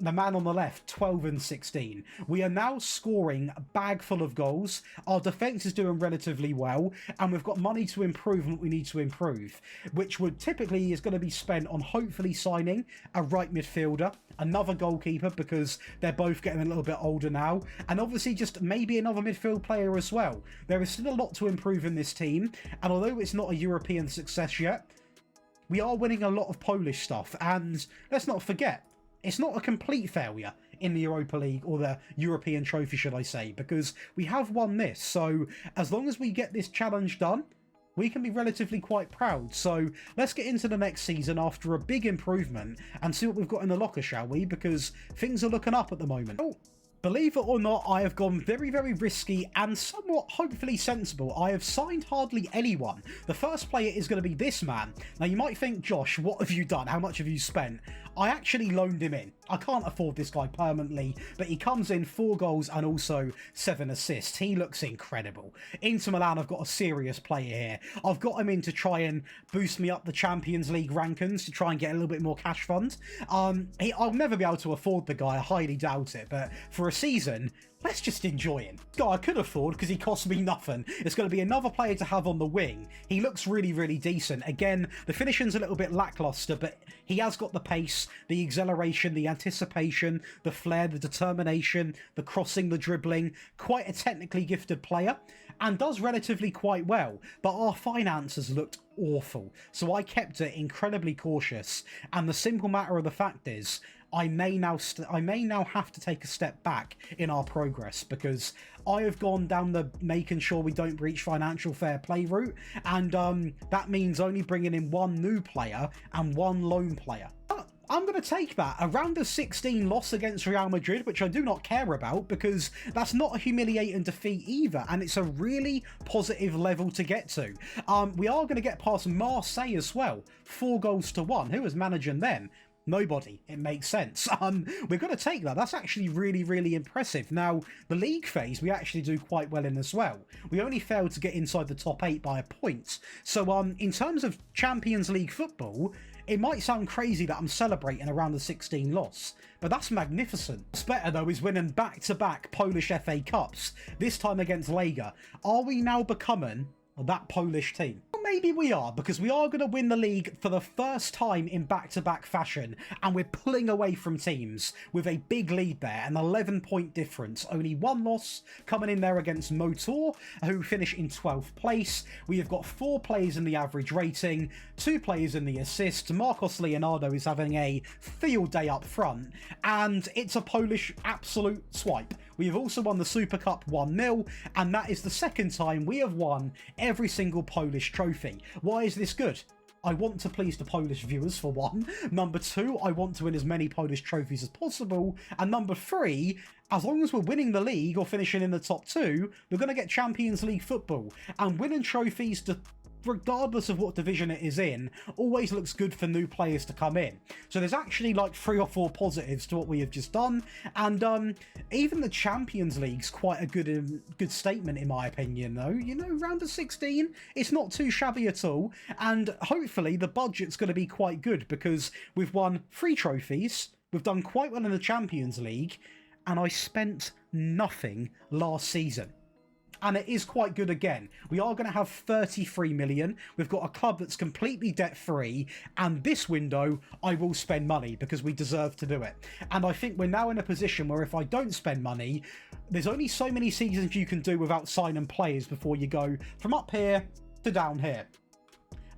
The man on the left 12 and 16. We are now scoring a bag full of goals. Our defence is doing relatively well, and we've got money to improve what we need to improve, which would typically is going to be spent on hopefully signing a right midfielder, another goalkeeper, because they're both getting a little bit older now, and obviously just maybe another midfield player as well. There is still a lot to improve in this team, and although it's not a European success yet, we are winning a lot of Polish stuff, and let's not forget, it's not a complete failure in the Europa League, or the European trophy, should I say, because we have won this. So as long as we get this challenge done, we can be relatively quite proud. So let's get into the next season after a big improvement and see what we've got in the locker, shall we? Because things are looking up at the moment. Oh, believe it or not, I have gone very, very risky and somewhat hopefully sensible. I have signed hardly anyone. The first player is going to be this man. Now, you might think, Josh, what have you done? How much have you spent? I actually loaned him in. I can't afford this guy permanently, but he comes in 4 goals and also 7 assists. He looks incredible. Inter Milan have got a serious player here. I've got him in to try and boost me up the Champions League rankings to try and get a little bit more cash fund. I'll never be able to afford the guy. I highly doubt it, but for a season, let's just enjoy him. Guy I could afford because he cost me nothing. It's going to be another player to have on the wing. He looks really, really decent. Again, the finishing's a little bit lackluster, but he has got the pace, the acceleration, the anticipation, the flair, the determination, the crossing, the dribbling. Quite a technically gifted player, and does relatively quite well. But our finances looked awful, so I kept it incredibly cautious. And the simple matter of the fact is, I may now have to take a step back in our progress, because I have gone down the making sure we don't breach financial fair play route, and that means only bringing in 1 new player and 1 loan player. But I'm going to take that. A round of 16 loss against Real Madrid, which I do not care about, because that's not a humiliating defeat either, and it's a really positive level to get to. We are going to get past Marseille as well, 4 goals to 1. Who was managing them? Nobody. It makes sense. We're going to take that. That's actually really, really impressive. Now, the league phase, we actually do quite well in as well. We only failed to get inside the top 8 by a point. So, in terms of Champions League football, it might sound crazy that I'm celebrating around the 16 loss, but that's magnificent. What's better, though, is winning back-to-back Polish FA Cups, this time against Lega. Are we now becoming that Polish team? Well, maybe we are, because we are going to win the league for the first time in back-to-back fashion, and we're pulling away from teams with a big lead there, an 11-point difference. Only one loss coming in there against Motor, who finish in 12th place. We have got 4 players in the average rating, 2 players in the assists. Marcos Leonardo is having a field day up front, and it's a Polish absolute swipe. We have also won the Super Cup 1-0, and that is the second time we have won every single Polish trophy. Why is this good? I want to please the Polish viewers, for one. Number 2, I want to win as many Polish trophies as possible. And number 3, as long as we're winning the league or finishing in the top 2, we're going to get Champions League football. And winning trophies, regardless of what division it is in, always looks good for new players to come in. So there's actually like 3 or 4 positives to what we have just done, and even the Champions League's quite a good statement in my opinion, though. You know, round of 16, it's not too shabby at all, and hopefully the budget's going to be quite good, because we've won 3 trophies, we've done quite well in the Champions League, and I spent nothing last season. And it is quite good again. We are going to have 33 million. We've got a club that's completely debt-free. And this window, I will spend money because we deserve to do it. And I think we're now in a position where if I don't spend money, there's only so many seasons you can do without signing players before you go from up here to down here.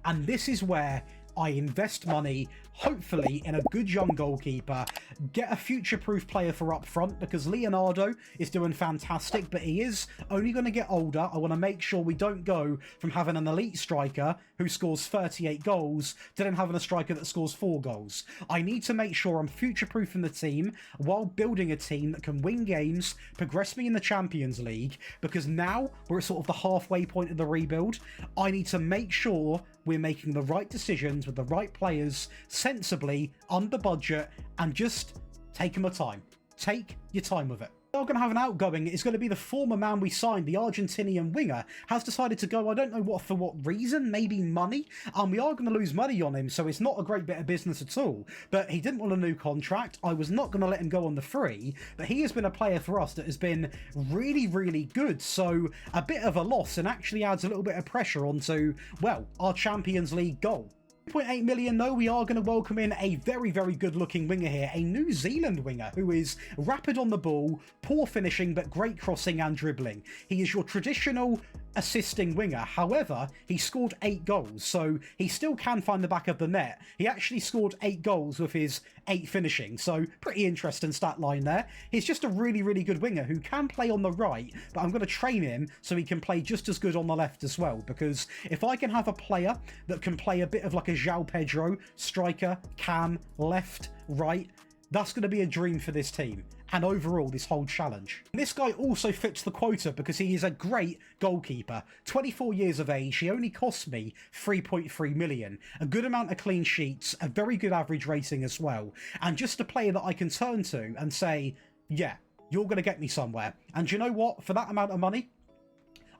And this is where I invest money, hopefully in a good young goalkeeper, get a future-proof player for up front, because Leonardo is doing fantastic, but he is only going to get older. I want to make sure we don't go from having an elite striker who scores 38 goals to then having a striker that scores 4 goals. I need to make sure I'm future-proofing the team while building a team that can win games, progress me in the Champions League, because now we're at sort of the halfway point of the rebuild. I need to make sure we're making the right decisions with the right players, sensibly, under budget, and just taking my time. Take your time with it. We're going to have an outgoing. It's going to be the former man we signed, the Argentinian winger, has decided to go. I don't know for what reason, maybe money. We are going to lose money on him, so it's not a great bit of business at all. But he didn't want a new contract. I was not going to let him go on the free, but he has been a player for us that has been really, really good. So a bit of a loss, and actually adds a little bit of pressure onto, well, our Champions League goal. 2.8 million, though, we are going to welcome in a very, very good-looking winger here, a New Zealand winger who is rapid on the ball, poor finishing, but great crossing and dribbling. He is your traditional assisting winger. However, he scored 8 goals, so he still can find the back of the net. He actually scored 8 goals with his 8 finishing, so pretty interesting stat line there. He's just a really, really good winger who can play on the right, but I'm going to train him so he can play just as good on the left as well, because if I can have a player that can play a bit of like a João Pedro, striker, cam, left, right, that's going to be a dream for this team, and overall this whole challenge. This guy also fits the quota because he is a great goalkeeper. 24 years of age, he only cost me 3.3 million. A good amount of clean sheets, a very good average rating as well, and just a player that I can turn to and say, yeah, you're going to get me somewhere. And you know what? For that amount of money,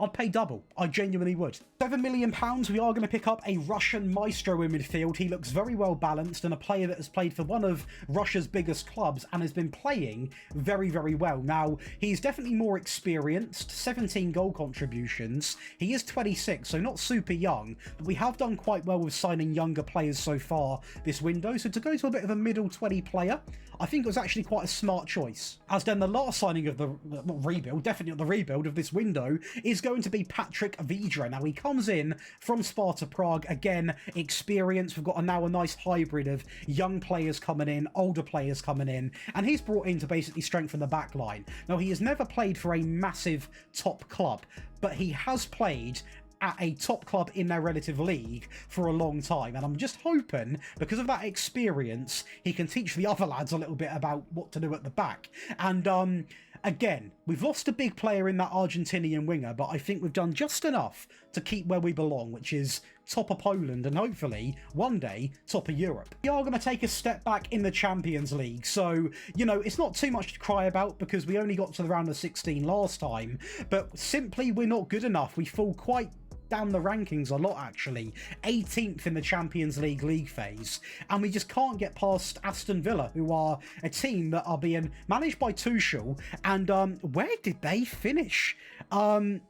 I'd pay double. I genuinely would. £7 million, we are going to pick up a Russian maestro in midfield. He looks very well balanced and a player that has played for one of Russia's biggest clubs and has been playing very, very well. Now, he's definitely more experienced, 17 goal contributions. He is 26, so not super young, but we have done quite well with signing younger players so far this window. So to go to a bit of a middle 20 player, I think it was actually quite a smart choice. As then the last signing of the rebuild, definitely not the rebuild of this window, is going to be Patrick Vydra. Now, he comes in from Sparta Prague. Again, experience. We've got now a nice hybrid of young players coming in, older players coming in, and he's brought in to basically strengthen the back line. Now, he has never played for a massive top club, but he has played at a top club in their relative league for a long time, and I'm just hoping because of that experience he can teach the other lads a little bit about what to do at the back. And again, we've lost a big player in that Argentinian winger, but I think we've done just enough to keep where we belong, which is top of Poland and hopefully one day top of Europe. We are going to take a step back in the Champions League, so, you know, it's not too much to cry about because we only got to the round of 16 last time, but simply we're not good enough. We fall quite down the rankings a lot, actually. 18th in the Champions League phase, and we just can't get past Aston Villa, who are a team that are being managed by Tuchel. And where did they finish? Am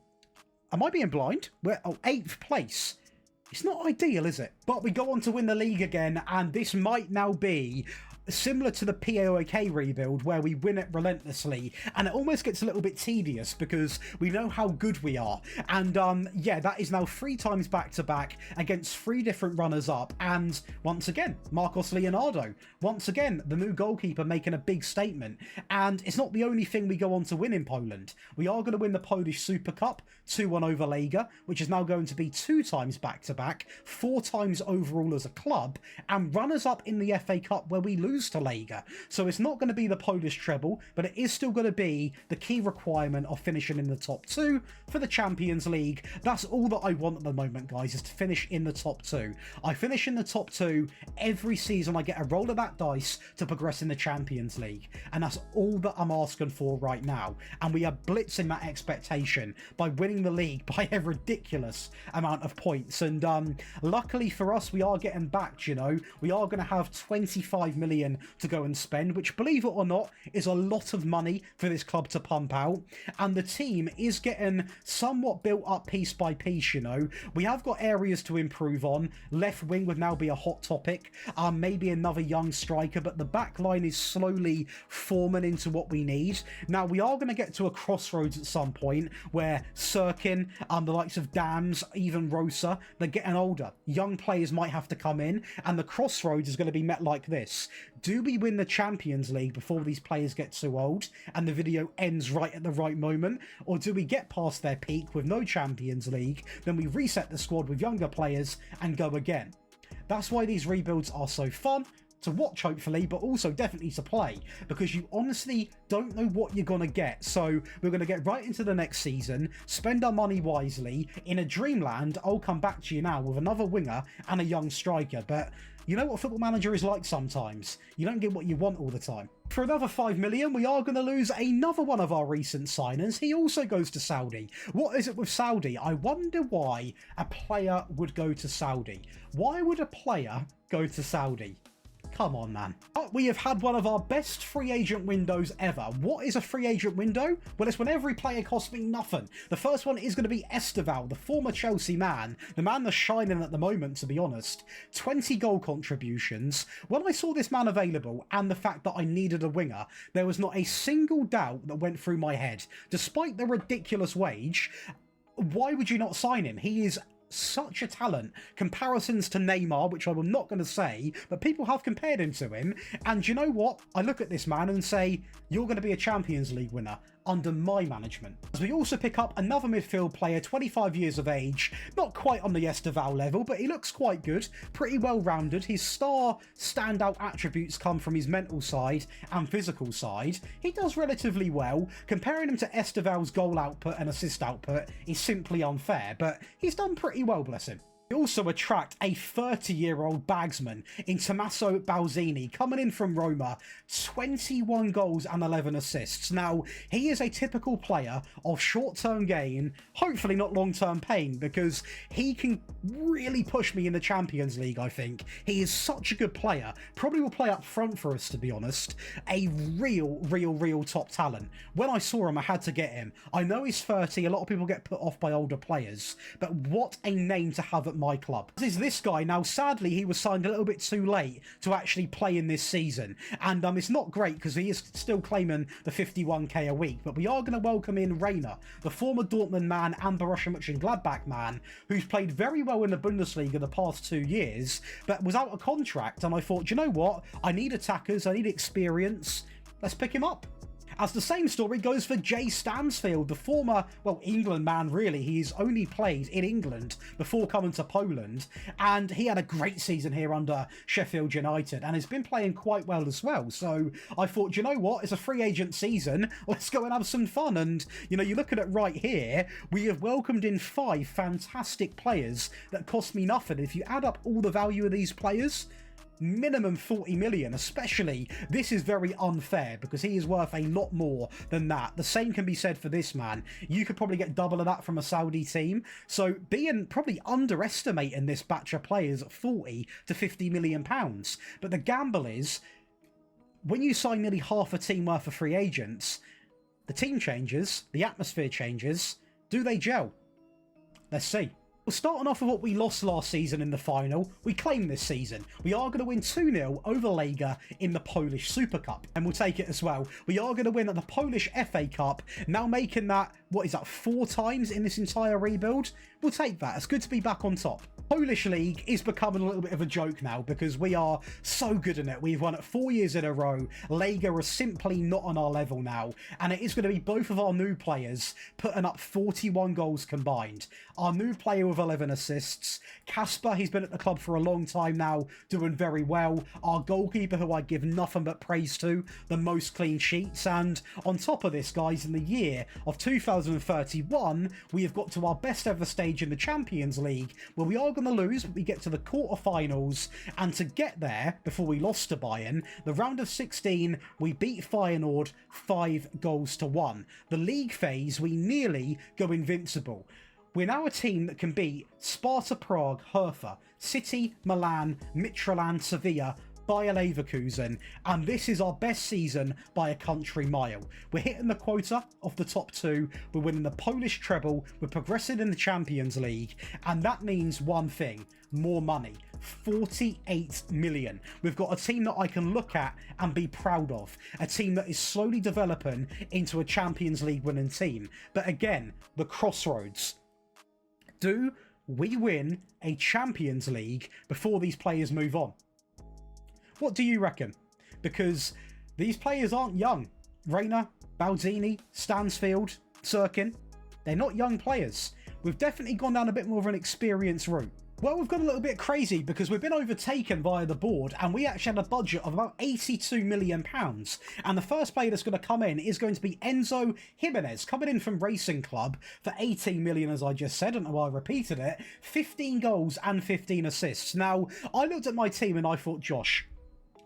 I being blind? We're 8th place. It's not ideal, is it? But we go on to win the league again, and this might now be similar to the PAOK rebuild, where we win it relentlessly, and it almost gets a little bit tedious because we know how good we are. And yeah, that is now 3 times back-to-back against 3 different runners-up, and once again, Marcos Leonardo. Once again, the new goalkeeper making a big statement. And it's not the only thing we go on to win in Poland. We are going to win the Polish Super Cup, 2-1 over Lega, which is now going to be 2 times back-to-back, 4 times overall as a club, and runners-up in the FA Cup, where we lose to Lega. So it's not going to be the Polish treble, but it is still going to be the key requirement of finishing in the top 2 for the Champions League. That's all that I want at the moment, guys, is to finish in the top 2. I finish in the top 2 every season. I get a roll of that dice to progress in the Champions League, and that's all that I'm asking for right now. And we are blitzing that expectation by winning the league by a ridiculous amount of points. And luckily for us, we are getting backed, you know. We are going to have 25 million to go and spend, which, believe it or not, is a lot of money for this club to pump out. And the team is getting somewhat built up piece by piece, you know. We have got areas to improve on. Left wing would now be a hot topic. Maybe another young striker, but the back line is slowly forming into what we need. Now, we are going to get to a crossroads at some point where Sirkin, the likes of Dams, even Rosa, they're getting older. Young players might have to come in, and the crossroads is going to be met like this. Do we win the Champions League before these players get too old and the video ends right at the right moment? Or do we get past their peak with no Champions League, then we reset the squad with younger players and go again? That's why these rebuilds are so fun to watch, hopefully, but also definitely to play, because you honestly don't know what you're going to get. So we're going to get right into the next season, spend our money wisely. In a dreamland, I'll come back to you now with another winger and a young striker, but you know what Football Manager is like sometimes. You don't get what you want all the time. For another 5 million, we are going to lose another one of our recent signings. He also goes to Saudi. What is it with Saudi? I wonder why a player would go to Saudi. Why would a player go to Saudi? Come on, man. But we have had one of our best free agent windows ever. What is a free agent window? Well, it's when every player costs me nothing. The first one is going to be Esteval, the former Chelsea man. The man that's shining at the moment, to be honest. 20 goal contributions. When I saw this man available and the fact that I needed a winger, there was not a single doubt that went through my head. Despite the ridiculous wage, why would you not sign him? He is such a talent. Comparisons to Neymar, which I am not going to say, but people have compared him to him. And you know what? I look at this man and say, you're going to be a Champions League winner under my management. As we also pick up another midfield player, 25 years of age, not quite on the Esteval level, but he looks quite good, pretty well rounded. His star standout attributes come from his mental side and physical side. He does relatively well. Comparing him to Esteval's goal output and assist output is simply unfair, but he's done pretty well, bless him. We also attract a 30-year-old bagsman in Tommaso Balzini, coming in from Roma, 21 goals and 11 assists. Now, he is a typical player of short-term gain, hopefully not long-term pain, because he can really push me in the Champions League, I think. He is such a good player. Probably will play up front for us, to be honest. A real top talent. When I saw him, I had to get him. I know he's 30. A lot of people get put off by older players, but what a name to have at my club. This is this guy. Now, sadly, he was signed a little bit too late to actually play in this season, and it's not great because he is still claiming the 51k a week, but we are going to welcome in Reina, the former Dortmund man and Borussia Mönchengladbach man, who's played very well in the Bundesliga the past 2 years, but was out of contract, and I thought, you know what? I need attackers, I need experience. Let's pick him up. As the same story goes for Jay Stansfield, the former, well, England man really. He's only played in England before coming to Poland, and he had a great season here under Sheffield United and has been playing quite well as well. So I thought, you know what, it's a free agent season, let's go and have some fun. And, you know, you look at it right here, we have welcomed in 5 fantastic players that cost me nothing. If you add up all the value of these players, minimum 40 million. Especially, this is very unfair because he is worth a lot more than that. The same can be said for this man. You could probably get double of that from a Saudi team. So being probably underestimating this batch of players at 40 to 50 million pounds. But the gamble is, when you sign nearly half a team worth of free agents, the team changes, the atmosphere changes. Do they gel? Let's see. Well, starting off with what we lost last season in the final, we claim this season. We are going to win 2-0 over Lega in the Polish Super Cup, and we'll take it as well. We are going to win at the Polish FA Cup, now making that, what is that, 4 times in this entire rebuild? We'll take that. It's good to be back on top. Polish League is becoming a little bit of a joke now because we are so good in it. We've won it 4 years in a row. Lega are simply not on our level now, and it is going to be both of our new players putting up 41 goals combined. Our new player with 11 assists, Kasper, he's been at the club for a long time now, doing very well. Our goalkeeper, who I give nothing but praise to, the most clean sheets. And on top of this, guys, in the year of 2031, we have got to our best ever stage in the Champions League, where we are going to lose, but we get to the quarterfinals. And to get there, before we lost to Bayern, the round of 16, we beat Feyenoord 5-1. The league phase, we nearly go invincible. We're now a team that can beat Sparta Prague, Hertha, City, Milan, Midtjylland, Sevilla, Bayer Leverkusen, and this is our best season by a country mile. We're hitting the quota of the top 2, we're winning the Polish treble, we're progressing in the Champions League, and that means one thing: more money. 48 million. We've got a team that I can look at and be proud of. A team that is slowly developing into a Champions League winning team. But again, the crossroads. Do we win a Champions League before these players move on? What do you reckon? Because these players aren't young. Reina, Baldini, Stansfield, Sirkin, they're not young players. We've definitely gone down a bit more of an experience route. Well, we've got a little bit crazy because we've been overtaken via the board, and we actually had a budget of about £82 million. And the first player that's going to come in is going to be Enzo Jimenez, coming in from Racing Club for 18 million, as I just said. I don't know why I repeated it. 15 goals and 15 assists. Now, I looked at my team and I thought, Josh,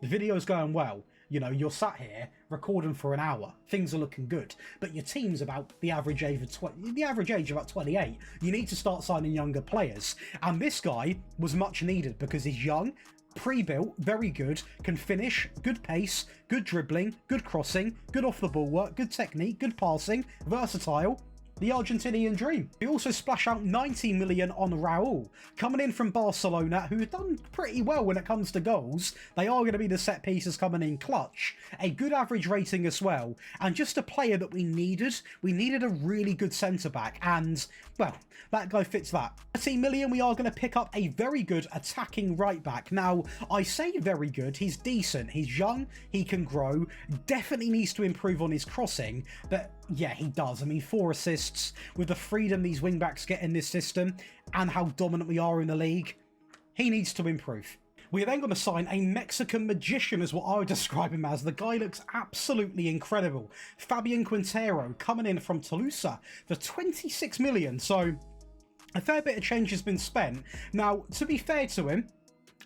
the video's going well. You know, you're sat here recording for an hour. Things are looking good. But your team's about the average age of about 28. You need to start signing younger players. And this guy was much needed because he's young, pre-built, very good, can finish, good pace, good dribbling, good crossing, good off the ball work, good technique, good passing, versatile. The Argentinian dream. We also splash out 19 million on Raul, coming in from Barcelona, who have done pretty well when it comes to goals. They are going to be the set pieces coming in clutch. A good average rating as well, and just a player that we needed. We needed a really good centre-back, and, well, that guy fits that. 13 million, we are going to pick up a very good attacking right-back. Now, I say very good, he's decent. He's young, he can grow, definitely needs to improve on his crossing, but yeah, he does. I mean, 4 assists with the freedom these wing-backs get in this system and how dominant we are in the league. He needs to improve. We're then going to sign a Mexican magician, is what I would describe him as. The guy looks absolutely incredible. Fabian Quintero coming in from Toulouse for 26 million. So a fair bit of change has been spent. Now, to be fair to him,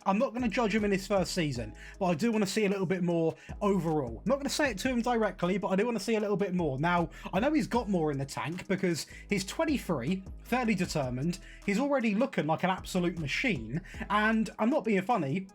I'm not going to judge him in his first season, but I do want to see a little bit more overall. I'm not going to say it to him directly, but I do want to see a little bit more. Now, I know he's got more in the tank because he's 23, fairly determined. He's already looking like an absolute machine, and I'm not being funny.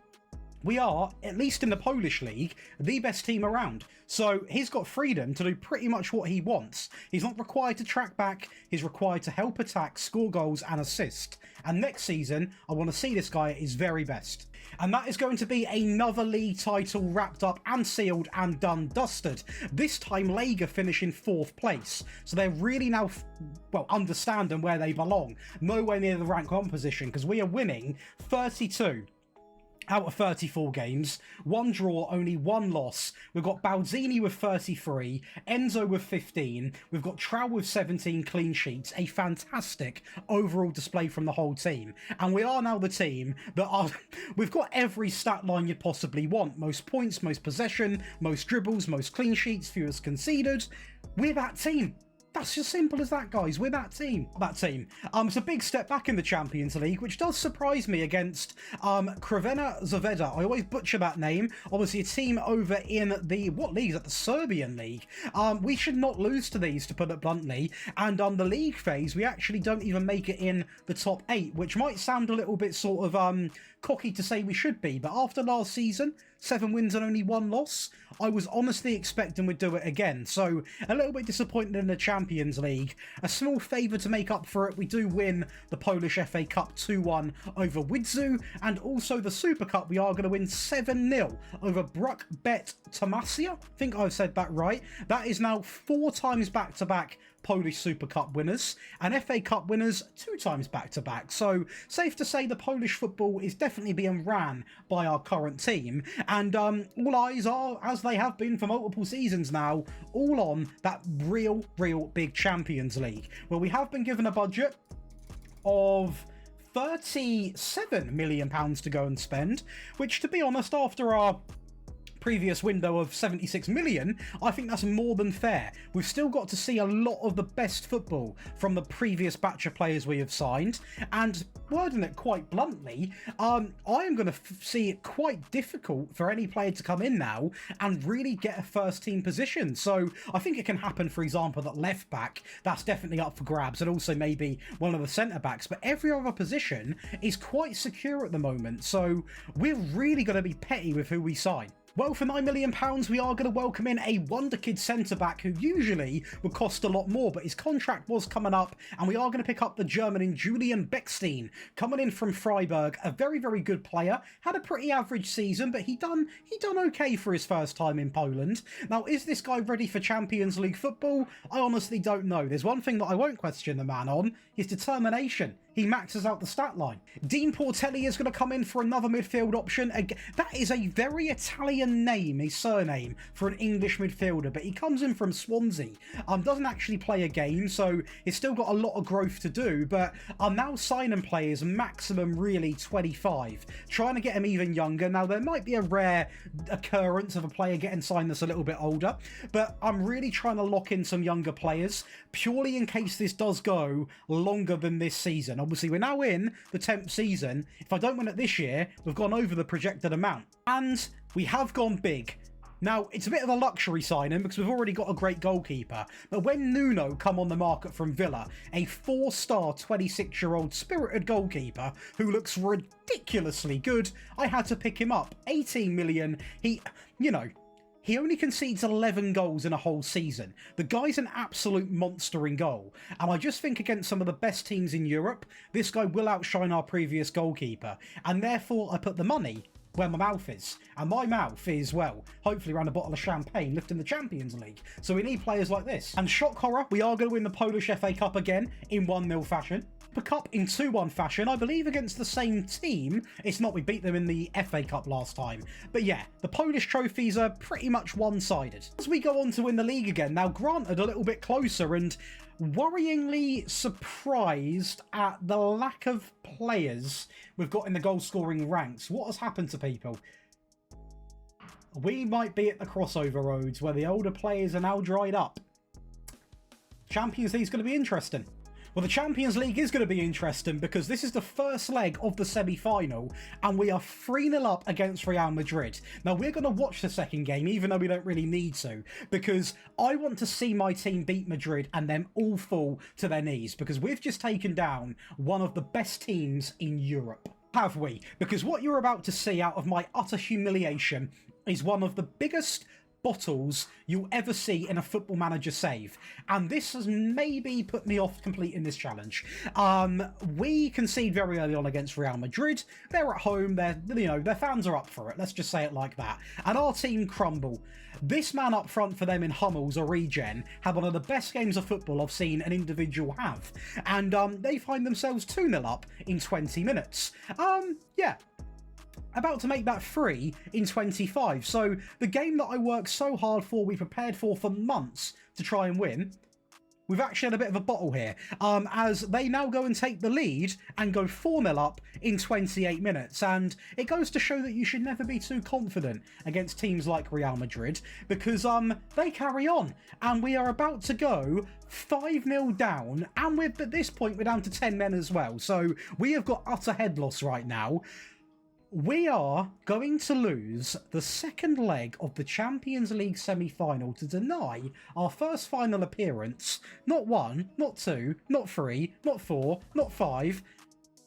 We are, at least in the Polish league, the best team around. So he's got freedom to do pretty much what he wants. He's not required to track back. He's required to help attack, score goals and assist. And next season, I want to see this guy at his very best. And that is going to be another league title wrapped up and sealed and done dusted. This time, Lega finish in 4th place. So they're really now, well, understanding where they belong. Nowhere near the rank 1 position because we are winning 32 out of 34 games, 1 draw, only 1 loss. We've got Baldini with 33, Enzo with 15, we've got Trow with 17 clean sheets, a fantastic overall display from the whole team. And we are now the team that are... we've got every stat line you'd possibly want. Most points, most possession, most dribbles, most clean sheets, fewest conceded. We're that team. That's as simple as that, guys. We're that team. It's a big step back in the Champions League, which does surprise me against Crvena Zvezda. I always butcher that name. Obviously, a team over in the... what league is that? The Serbian league. We should not lose to these, to put it bluntly. And on the league phase, we actually don't even make it in the top 8, which might sound a little bit sort of cocky to say we should be. But after last season, 7 wins and only 1 loss, I was honestly expecting we'd do it again. So a little bit disappointed in the Champions League. A small favour to make up for it, we do win the Polish FA Cup 2-1 over Widzew, and also the Super Cup we are going to win 7-0 over Bruk Bet Tomasia. I think I've said that right. That is now 4 times back-to-back Polish Super Cup winners, and FA Cup winners 2 times back-to-back. So safe to say the Polish football is definitely being ran by our current team, and all eyes are, as they have been for multiple seasons now, all on that real big Champions League, where we have been given a budget of £37 million to go and spend, which, to be honest, after our previous window of 76 million, I think that's more than fair. We've still got to see a lot of the best football from the previous batch of players we have signed, and wording it quite bluntly, I am going to see it quite difficult for any player to come in now and really get a first team position. So I think it can happen, for example, that left back, that's definitely up for grabs, and also maybe one of the centre backs, but every other position is quite secure at the moment, so we're really going to be petty with who we sign. Well, for £9 million, we are going to welcome in a wonder-kid centre-back who usually would cost a lot more, but his contract was coming up, and we are going to pick up the German in Julian Beckstein, coming in from Freiburg, a very good player, had a pretty average season, but he done okay for his first time in Poland. Now, is this guy ready for Champions League football? I honestly don't know. There's one thing that I won't question the man on, his determination. He maxes out the stat line. Dean Portelli is going to come in for another midfield option. That is a very Italian name, a surname, for an English midfielder, but he comes in from Swansea. Doesn't actually play a game, so he's still got a lot of growth to do, but I'm now signing players maximum really 25, trying to get him even younger. Now, there might be a rare occurrence of a player getting signed that's a little bit older, but I'm really trying to lock in some younger players, purely in case this does go longer than this season. Obviously, we're now in the 10th season. If I don't win it this year, we've gone over the projected amount. And we have gone big. Now, it's a bit of a luxury signing because we've already got a great goalkeeper. But when Nuno come on the market from Villa, a 4-star 26-year-old spirited goalkeeper who looks ridiculously good, I had to pick him up. 18 million. He only concedes 11 goals in a whole season. The guy's an absolute monster in goal. And I just think against some of the best teams in Europe, this guy will outshine our previous goalkeeper. And therefore, I put the money where my mouth is. And my mouth is, well, hopefully around a bottle of champagne lifting the Champions League. So we need players like this. And shock horror, we are going to win the Polish FA Cup again in 1-0 fashion. The Cup in 2-1 fashion, I believe against the same team. It's not, we beat them in the FA Cup last time. But yeah, the Polish trophies are pretty much one-sided. As we go on to win the league again, now granted a little bit closer and worryingly surprised at the lack of players we've got in the goal-scoring ranks. What has happened to people? We might be at the crossover roads where the older players are now dried up. Champions League's going to be interesting. Well, the Champions League is going to be interesting because this is the first leg of the semi-final and we are 3-0 up against Real Madrid. Now, we're going to watch the second game, even though we don't really need to, because I want to see my team beat Madrid and them all fall to their knees, because we've just taken down one of the best teams in Europe. Have we? Because what you're about to see out of my utter humiliation is one of the biggest bottles you'll ever see in a Football Manager save, and this has maybe put me off completing this challenge. We concede very early on against Real Madrid. They're at home, their fans are up for it, let's just say it like that, and our team crumble. This man up front for them in Hummels or Regen had one of the best games of football I've seen an individual have, and they find themselves 2-0 up in 20 minutes. Yeah. about to make that 3 in 25. So the game that I worked so hard for, we prepared for months to try and win, we've actually had a bit of a bottle here, as they now go and take the lead and go 4-0 up in 28 minutes. And it goes to show that you should never be too confident against teams like Real Madrid, because they carry on. And we are about to go 5-0 down, and at this point we're down to 10 men as well. So we have got utter head loss right now. We are going to lose the second leg of the Champions League semi-final to deny our first final appearance. Not 1, not 2, not 3, not 4, not 5,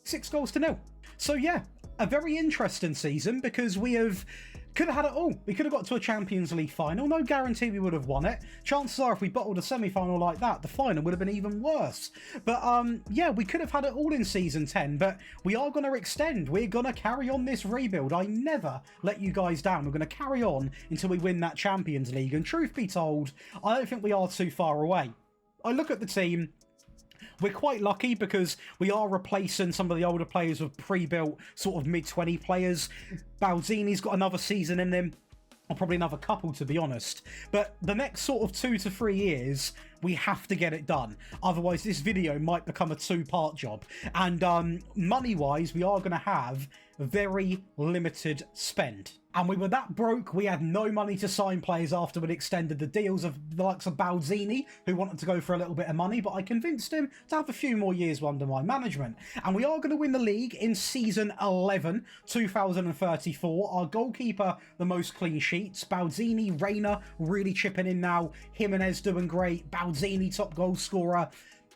6-0. So yeah, a very interesting season, because we could have had it all. We could have got to a Champions League final. No guarantee we would have won it. Chances are if we bottled a semi-final like that, the final would have been even worse. But yeah, we could have had it all in Season 10, but we are going to extend. We're going to carry on this rebuild. I never let you guys down. We're going to carry on until we win that Champions League. And truth be told, I don't think we are too far away. I look at the team. We're quite lucky because we are replacing some of the older players with pre-built sort of mid-20 players. Baldini's got another season in him, or probably another couple, to be honest. But the next sort of 2 to 3 years, we have to get it done. Otherwise, this video might become a 2-part job. And money-wise, we are going to have very limited spend. And we were that broke, we had no money to sign players after we'd extended the deals of the likes of Baldini, who wanted to go for a little bit of money, but I convinced him to have a few more years under my management. And we are going to win the league in Season 11, 2034. Our goalkeeper, the most clean sheets. Baldini, Reina, really chipping in now. Jimenez doing great. Baldini, top goal scorer.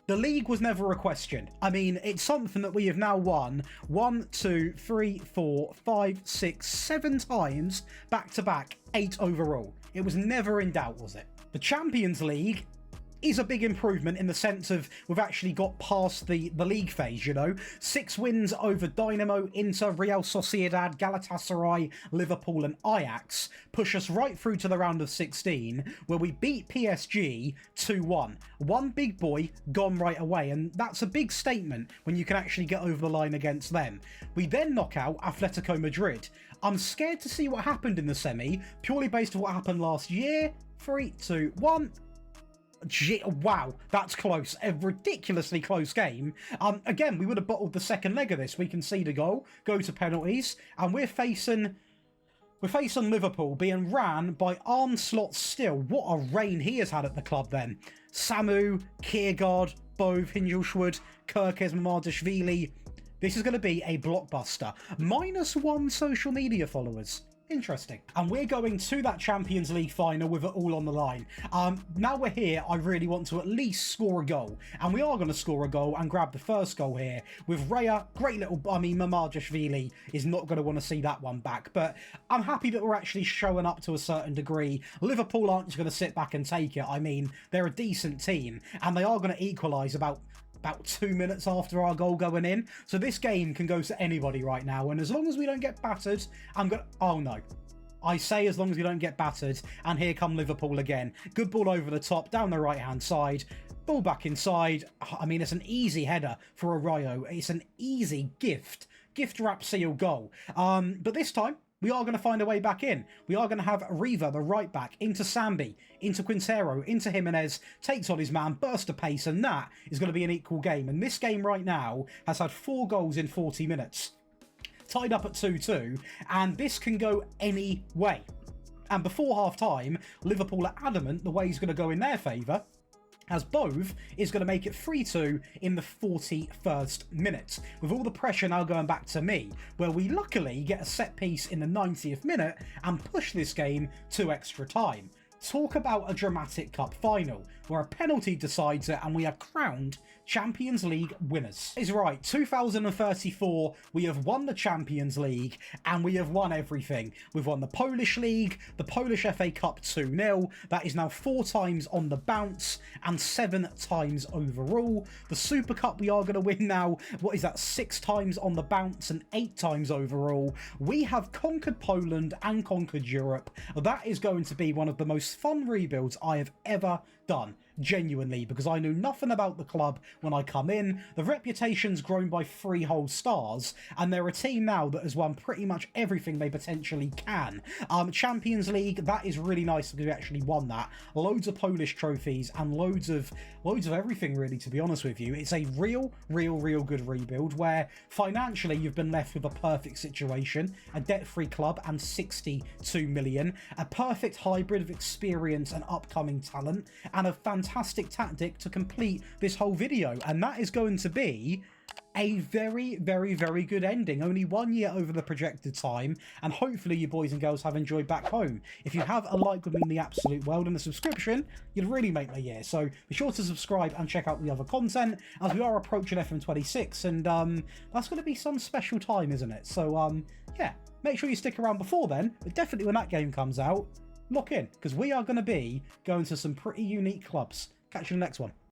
The league was never a question. I mean, it's something that we have now won 1, 2, 3, 4, 5, 6, 7 times back to back, 8 overall. It was never in doubt, was it? The Champions League is a big improvement in the sense of we've actually got past the league phase, you know. 6 wins over Dynamo, Inter, Real Sociedad, Galatasaray, Liverpool and Ajax push us right through to the round of 16, where we beat PSG 2-1. One big boy gone right away, and that's a big statement when you can actually get over the line against them. We then knock out Atletico Madrid. I'm scared to see what happened in the semi, purely based on what happened last year. 3, 2, 1... Wow, that's close. A ridiculously close game. Again, we would have bottled the second leg of this. We concede a goal, go to penalties, and we're facing Liverpool being ran by Arne Slot still. What a reign he has had at the club then. Samu, Kiergaard, Bove, Hingelschwood, Kirkes, Mamardashvili. This is going to be a blockbuster. -1 social media followers. Interesting. And we're going to that Champions League final with it all on the line. Now we're here, I really want to at least score a goal. And we are going to score a goal and grab the first goal here with Raya. Great little... I mean, Mamardashvili is not going to want to see that one back. But I'm happy that we're actually showing up to a certain degree. Liverpool aren't just going to sit back and take it. I mean, they're a decent team. And they are going to equalise about 2 minutes after our goal going in. So this game can go to anybody right now. And as long as we don't get battered, oh no. I say as long as we don't get battered. And here come Liverpool again. Good ball over the top, down the right-hand side. Ball back inside. I mean, it's an easy header for a Rayo. It's an easy gift wrap seal goal. But this time, we are going to find a way back in. We are going to have Riva, the right back, into Sambi, into Quintero, into Jimenez, takes on his man, burst of pace, and that is going to be an equal game. And this game right now has had 4 goals in 40 minutes. Tied up at 2-2, and this can go any way. And before half-time, Liverpool are adamant the way is going to go in their favour, as Bove is going to make it 3-2 in the 41st minute, with all the pressure now going back to me, where we luckily get a set piece in the 90th minute and push this game to extra time. Talk about a dramatic cup final, where a penalty decides it and we are crowned Champions League winners. Is right, 2034, we have won the Champions League and we have won everything. We've won the Polish League, the Polish FA Cup 2-0, that is now 4 times on the bounce and 7 times overall. The Super Cup we are going to win now, what is that, 6 times on the bounce and 8 times overall. We have conquered Poland and conquered Europe. That is going to be one of the most fun rebuilds I have ever done. genuinely, because I knew nothing about the club when I come in. The reputation's grown by 3 whole stars, and they're a team now that has won pretty much everything they potentially can. Champions League, that is really nice because we actually won that. Loads of Polish trophies and loads of everything, really, to be honest with you. It's a real good rebuild where financially you've been left with a perfect situation, a debt-free club and 62 million, a perfect hybrid of experience and upcoming talent, and a fantastic tactic to complete this whole video. And that is going to be a very good ending. Only 1 year over the projected time, and hopefully you boys and girls have enjoyed back home. If you have, a like would mean the absolute world, and a subscription, you'd really make my year. So be sure to subscribe and check out the other content, as we are approaching FM26, and that's going to be some special time, isn't it? So yeah, make sure you stick around before then, but definitely when that game comes out, lock in, because we are going to be going to some pretty unique clubs. Catch you in the next one.